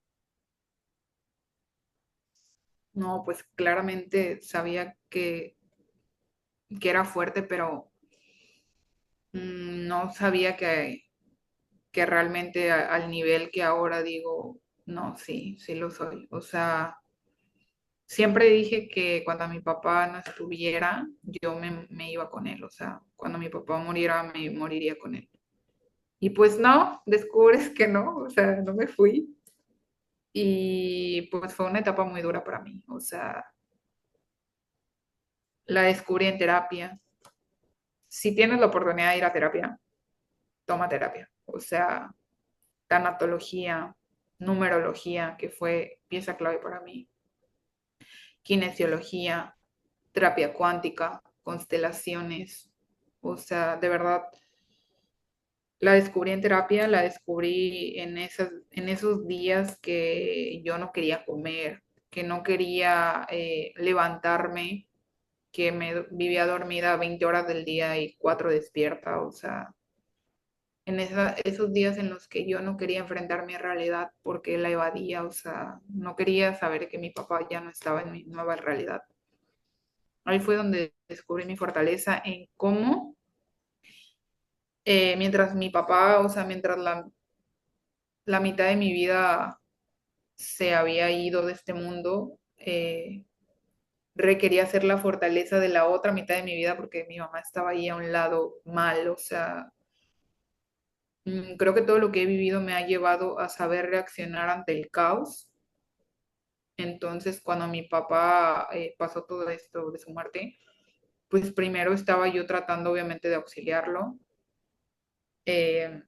[SPEAKER 2] No, pues claramente sabía que era fuerte, pero no sabía que realmente al nivel que ahora digo, no, sí, sí lo soy. O sea, siempre dije que cuando mi papá no estuviera, yo me iba con él. O sea, cuando mi papá muriera, me moriría con él. Y pues no, descubres que no, o sea, no me fui. Y pues fue una etapa muy dura para mí. O sea, la descubrí en terapia. Si tienes la oportunidad de ir a terapia, toma terapia. O sea, tanatología, numerología, que fue pieza clave para mí, kinesiología, terapia cuántica. constelaciones. O sea, de verdad, la descubrí en terapia, la descubrí en esos días que yo no quería comer, que no quería levantarme, que me vivía dormida 20 horas del día y 4 despierta. O sea, esos días en los que yo no quería enfrentar mi realidad porque la evadía, o sea, no quería saber que mi papá ya no estaba en mi nueva realidad. Ahí fue donde descubrí mi fortaleza en cómo, mientras mi papá, o sea, mientras la mitad de mi vida se había ido de este mundo, requería ser la fortaleza de la otra mitad de mi vida porque mi mamá estaba ahí a un lado mal, o sea, creo que todo lo que he vivido me ha llevado a saber reaccionar ante el caos. Entonces, cuando mi papá pasó todo esto de su muerte, pues primero estaba yo tratando obviamente de auxiliarlo. Eh,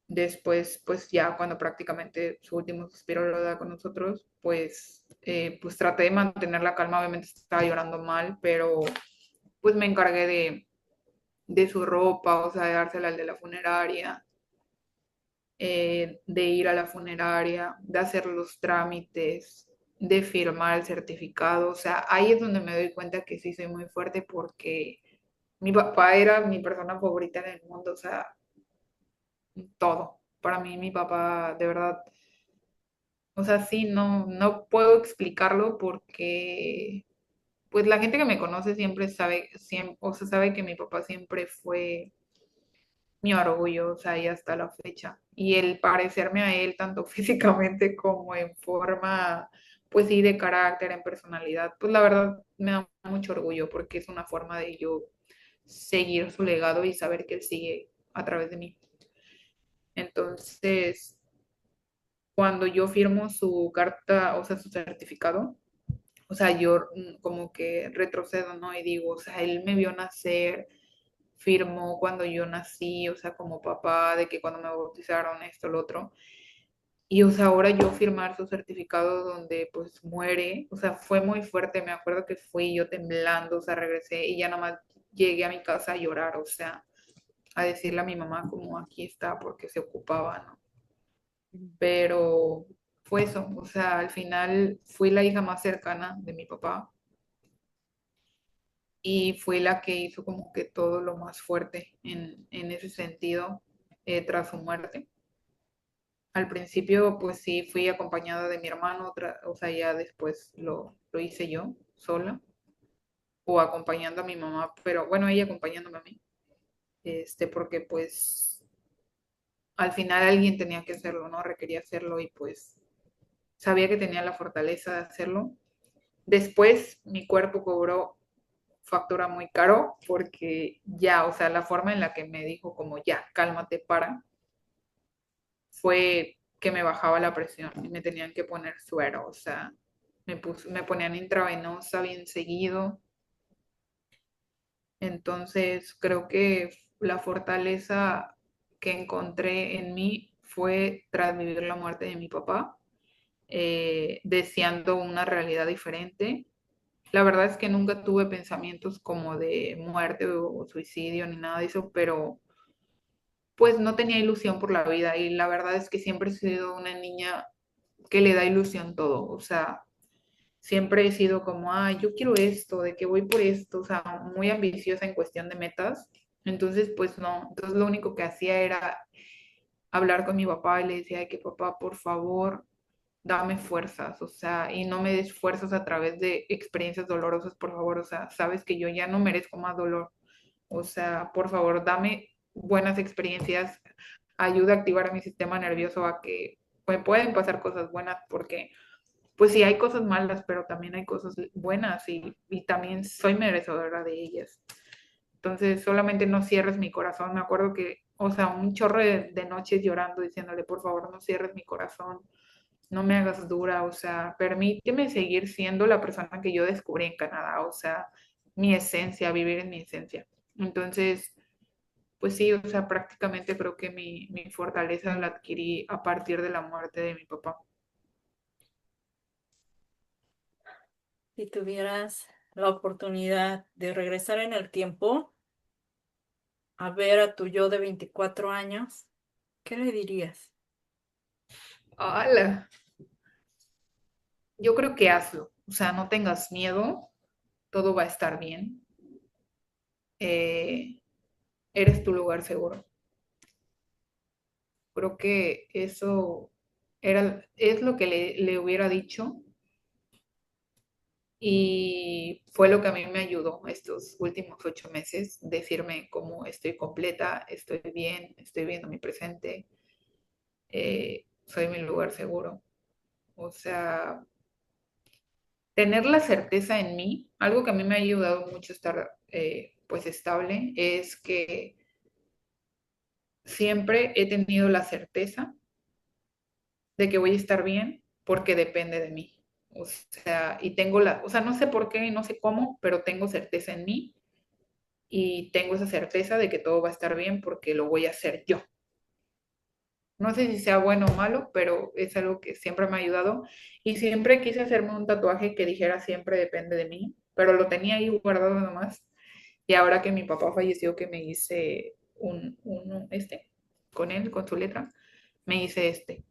[SPEAKER 2] Después, pues ya cuando prácticamente su último suspiro lo da con nosotros, pues traté de mantener la calma. Obviamente estaba llorando mal, pero pues me encargué de su ropa, o sea, de dársela al de la funeraria, de ir a la funeraria, de hacer los trámites, de firmar el certificado. O sea, ahí es donde me doy cuenta que sí soy muy fuerte porque mi papá era mi persona favorita en el mundo, o sea, todo. Para mí, mi papá, de verdad, o sea, sí, no puedo explicarlo porque, pues la gente que me conoce siempre sabe, o sea, sabe que mi papá siempre fue mi orgullo, o sea, y hasta la fecha. Y el parecerme a él, tanto físicamente como en forma, pues sí, de carácter, en personalidad, pues la verdad me da mucho orgullo porque es una forma de yo seguir su legado y saber que él sigue a través de mí. Entonces, cuando yo firmo su carta, o sea, su certificado, o sea, yo como que retrocedo, ¿no? Y digo, o sea, él me vio nacer, firmó cuando yo nací, o sea, como papá, de que cuando me bautizaron esto, lo otro. Y, o sea, ahora yo firmar su certificado donde pues muere, o sea, fue muy fuerte. Me acuerdo que fui yo temblando, o sea, regresé y ya nada más llegué a mi casa a llorar, o sea, a decirle a mi mamá como aquí está porque se ocupaba, ¿no? Pero fue eso, o sea, al final fui la hija más cercana de mi papá y fue la que hizo como que todo lo más fuerte en ese sentido tras su muerte. Al principio, pues sí, fui acompañada de mi hermano, o sea, ya después lo hice yo sola o acompañando a mi mamá, pero bueno, ella acompañándome a mí, porque pues al final alguien tenía que hacerlo, ¿no? Requería hacerlo y pues sabía que tenía la fortaleza de hacerlo. Después mi cuerpo cobró factura muy caro porque ya, o sea, la forma en la que me dijo como ya, cálmate, para, fue que me bajaba la presión y me tenían que poner suero, o sea, me ponían intravenosa bien seguido. Entonces, creo que la fortaleza que encontré en mí fue tras vivir la muerte de mi papá, deseando una realidad diferente. La verdad es que nunca tuve pensamientos como de muerte o suicidio ni nada de eso, pero pues no tenía ilusión por la vida y la verdad es que siempre he sido una niña que le da ilusión todo, o sea, siempre he sido como, ah, yo quiero esto, de que voy por esto, o sea, muy ambiciosa en cuestión de metas. Entonces, pues no, entonces lo único que hacía era hablar con mi papá y le decía, ay, que papá, por favor, dame fuerzas, o sea, y no me des fuerzas a través de experiencias dolorosas, por favor, o sea, sabes que yo ya no merezco más dolor, o sea, por favor, dame buenas experiencias, ayuda a activar a mi sistema nervioso a que me pueden pasar cosas buenas, porque pues sí hay cosas malas, pero también hay cosas buenas y también soy merecedora de ellas. Entonces, solamente no cierres mi corazón. Me acuerdo que, o sea, un chorro de noches llorando, diciéndole, por favor, no cierres mi corazón, no me hagas dura, o sea, permíteme seguir siendo la persona que yo descubrí en Canadá, o sea, mi esencia, vivir en mi esencia. Entonces, pues sí, o sea, prácticamente creo que mi fortaleza la adquirí a partir de la muerte de mi papá.
[SPEAKER 1] Si tuvieras la oportunidad de regresar en el tiempo a ver a tu yo de 24 años, ¿qué le dirías?
[SPEAKER 2] ¡Hala! Yo creo que hazlo. O sea, no tengas miedo, todo va a estar bien. Eh, eres tu lugar seguro. Creo que eso es lo que le hubiera dicho y fue lo que a mí me ayudó estos últimos 8 meses, decirme cómo estoy completa, estoy bien, estoy viendo mi presente, soy mi lugar seguro. O sea, tener la certeza en mí, algo que a mí me ha ayudado mucho estar pues estable, es que siempre he tenido la certeza de que voy a estar bien porque depende de mí. O sea, y tengo o sea, no sé por qué, no sé cómo, pero tengo certeza en mí y tengo esa certeza de que todo va a estar bien porque lo voy a hacer yo. No sé si sea bueno o malo, pero es algo que siempre me ha ayudado. Y siempre quise hacerme un tatuaje que dijera siempre depende de mí, pero lo tenía ahí guardado nomás. Y ahora que mi papá falleció, que me hice con él, con su letra, me hice este.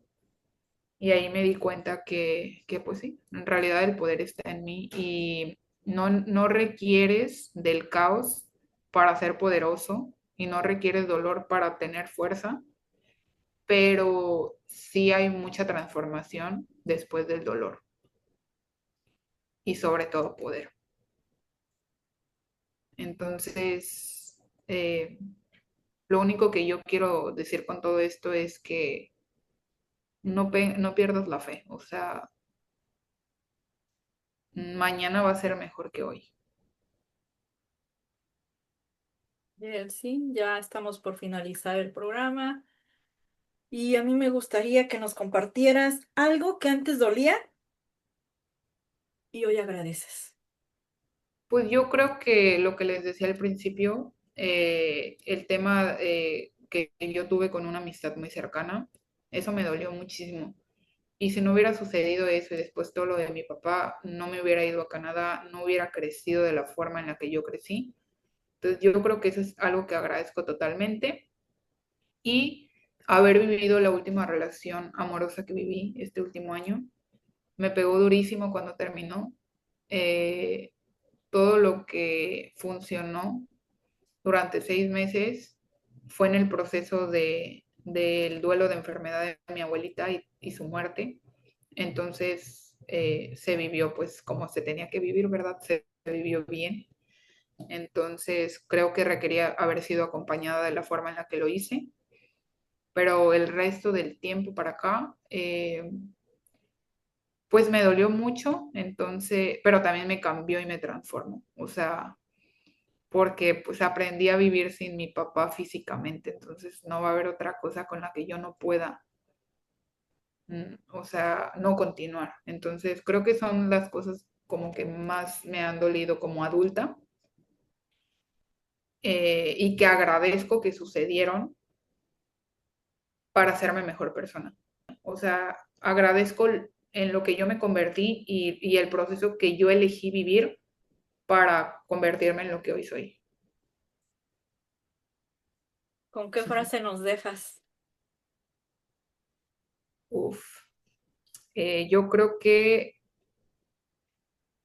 [SPEAKER 2] Y ahí me di cuenta que pues sí, en realidad el poder está en mí y no requieres del caos para ser poderoso y no requieres dolor para tener fuerza, pero sí hay mucha transformación después del dolor y sobre todo poder. Entonces, lo único que yo quiero decir con todo esto es que no pierdas la fe, o sea, mañana va a ser mejor que hoy.
[SPEAKER 1] Bien, sí, ya estamos por finalizar el programa y a mí me gustaría que nos compartieras algo que antes dolía y hoy agradeces.
[SPEAKER 2] Pues yo creo que lo que les decía al principio, el tema que yo tuve con una amistad muy cercana, eso me dolió muchísimo. Y si no hubiera sucedido eso y después todo lo de mi papá, no me hubiera ido a Canadá, no hubiera crecido de la forma en la que yo crecí. Entonces yo creo que eso es algo que agradezco totalmente. Y haber vivido la última relación amorosa que viví este último año, me pegó durísimo cuando terminó. Eh, todo lo que funcionó durante 6 meses fue en el proceso del duelo de enfermedad de mi abuelita y su muerte. Entonces se vivió pues como se tenía que vivir, ¿verdad? Se vivió bien. Entonces creo que requería haber sido acompañada de la forma en la que lo hice, pero el resto del tiempo para acá, pues me dolió mucho, entonces, pero también me cambió y me transformó. O sea, porque pues aprendí a vivir sin mi papá físicamente, entonces no va a haber otra cosa con la que yo no pueda, o sea, no continuar. Entonces creo que son las cosas como que más me han dolido como adulta y que agradezco que sucedieron para hacerme mejor persona. O sea, agradezco en lo que yo me convertí y el proceso que yo elegí vivir para convertirme en lo que hoy soy.
[SPEAKER 1] ¿Con qué frase nos dejas?
[SPEAKER 2] Uf. Yo creo que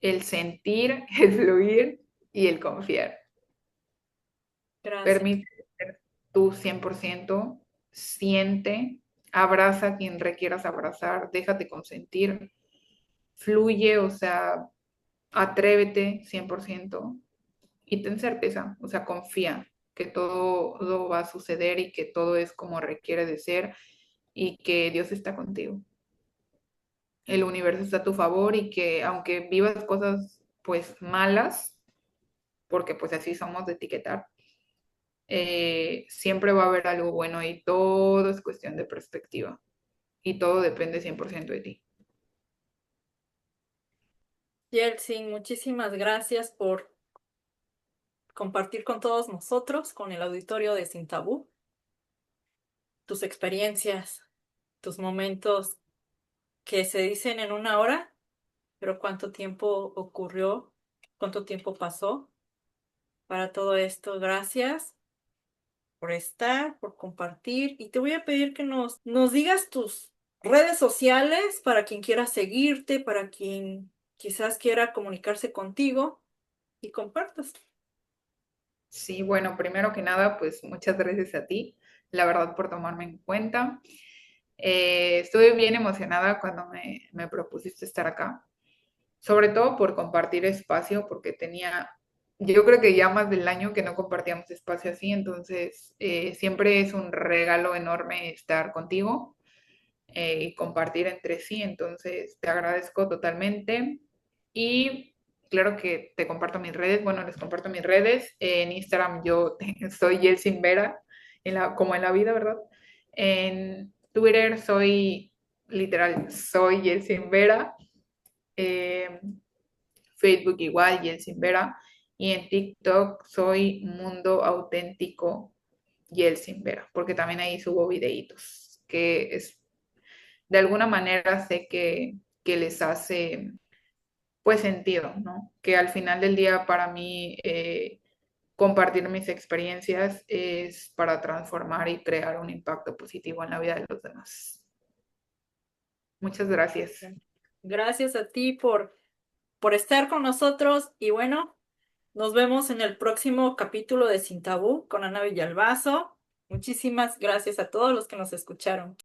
[SPEAKER 2] el sentir, el fluir y el confiar.
[SPEAKER 1] Gracias.
[SPEAKER 2] Permite ser tú 100%, siente, abraza a quien requieras abrazar, déjate consentir, fluye, o sea, atrévete 100% y ten certeza, o sea, confía que todo va a suceder y que todo es como requiere de ser y que Dios está contigo. El universo está a tu favor y que aunque vivas cosas pues malas, porque pues así somos de etiquetar, siempre va a haber algo bueno y todo es cuestión de perspectiva y todo depende 100% de ti.
[SPEAKER 1] Yeltsin, muchísimas gracias por compartir con todos nosotros, con el auditorio de Sin Tabú, tus experiencias, tus momentos que se dicen en una hora, pero cuánto tiempo ocurrió cuánto tiempo pasó para todo esto. Gracias por estar, por compartir. Y te voy a pedir que nos digas tus redes sociales para quien quiera seguirte, para quien quizás quiera comunicarse contigo y compartas.
[SPEAKER 2] Sí, bueno, primero que nada, pues muchas gracias a ti, la verdad, por tomarme en cuenta. Estuve bien emocionada cuando me propusiste estar acá, sobre todo por compartir espacio, porque tenía, yo creo que ya más del año que no compartíamos espacio así, entonces siempre es un regalo enorme estar contigo y compartir entre sí, entonces te agradezco totalmente. Y claro que te comparto mis redes, bueno, les comparto mis redes. En Instagram yo soy Yeltsin Vera, como en la vida, ¿verdad? En Twitter soy, literal, soy Yeltsin Vera. Eh, Facebook igual, Yeltsin Vera. Y en TikTok soy Mundo Auténtico Yeltsin Vera, porque también ahí subo videitos, que es de alguna manera sé que les hace pues sentido, ¿no? Que al final del día para mí compartir mis experiencias es para transformar y crear un impacto positivo en la vida de los demás. Muchas gracias.
[SPEAKER 1] Gracias a ti por estar con nosotros y bueno, nos vemos en el próximo capítulo de Sin Tabú con Ana Villalbazo. Muchísimas gracias a todos los que nos escucharon.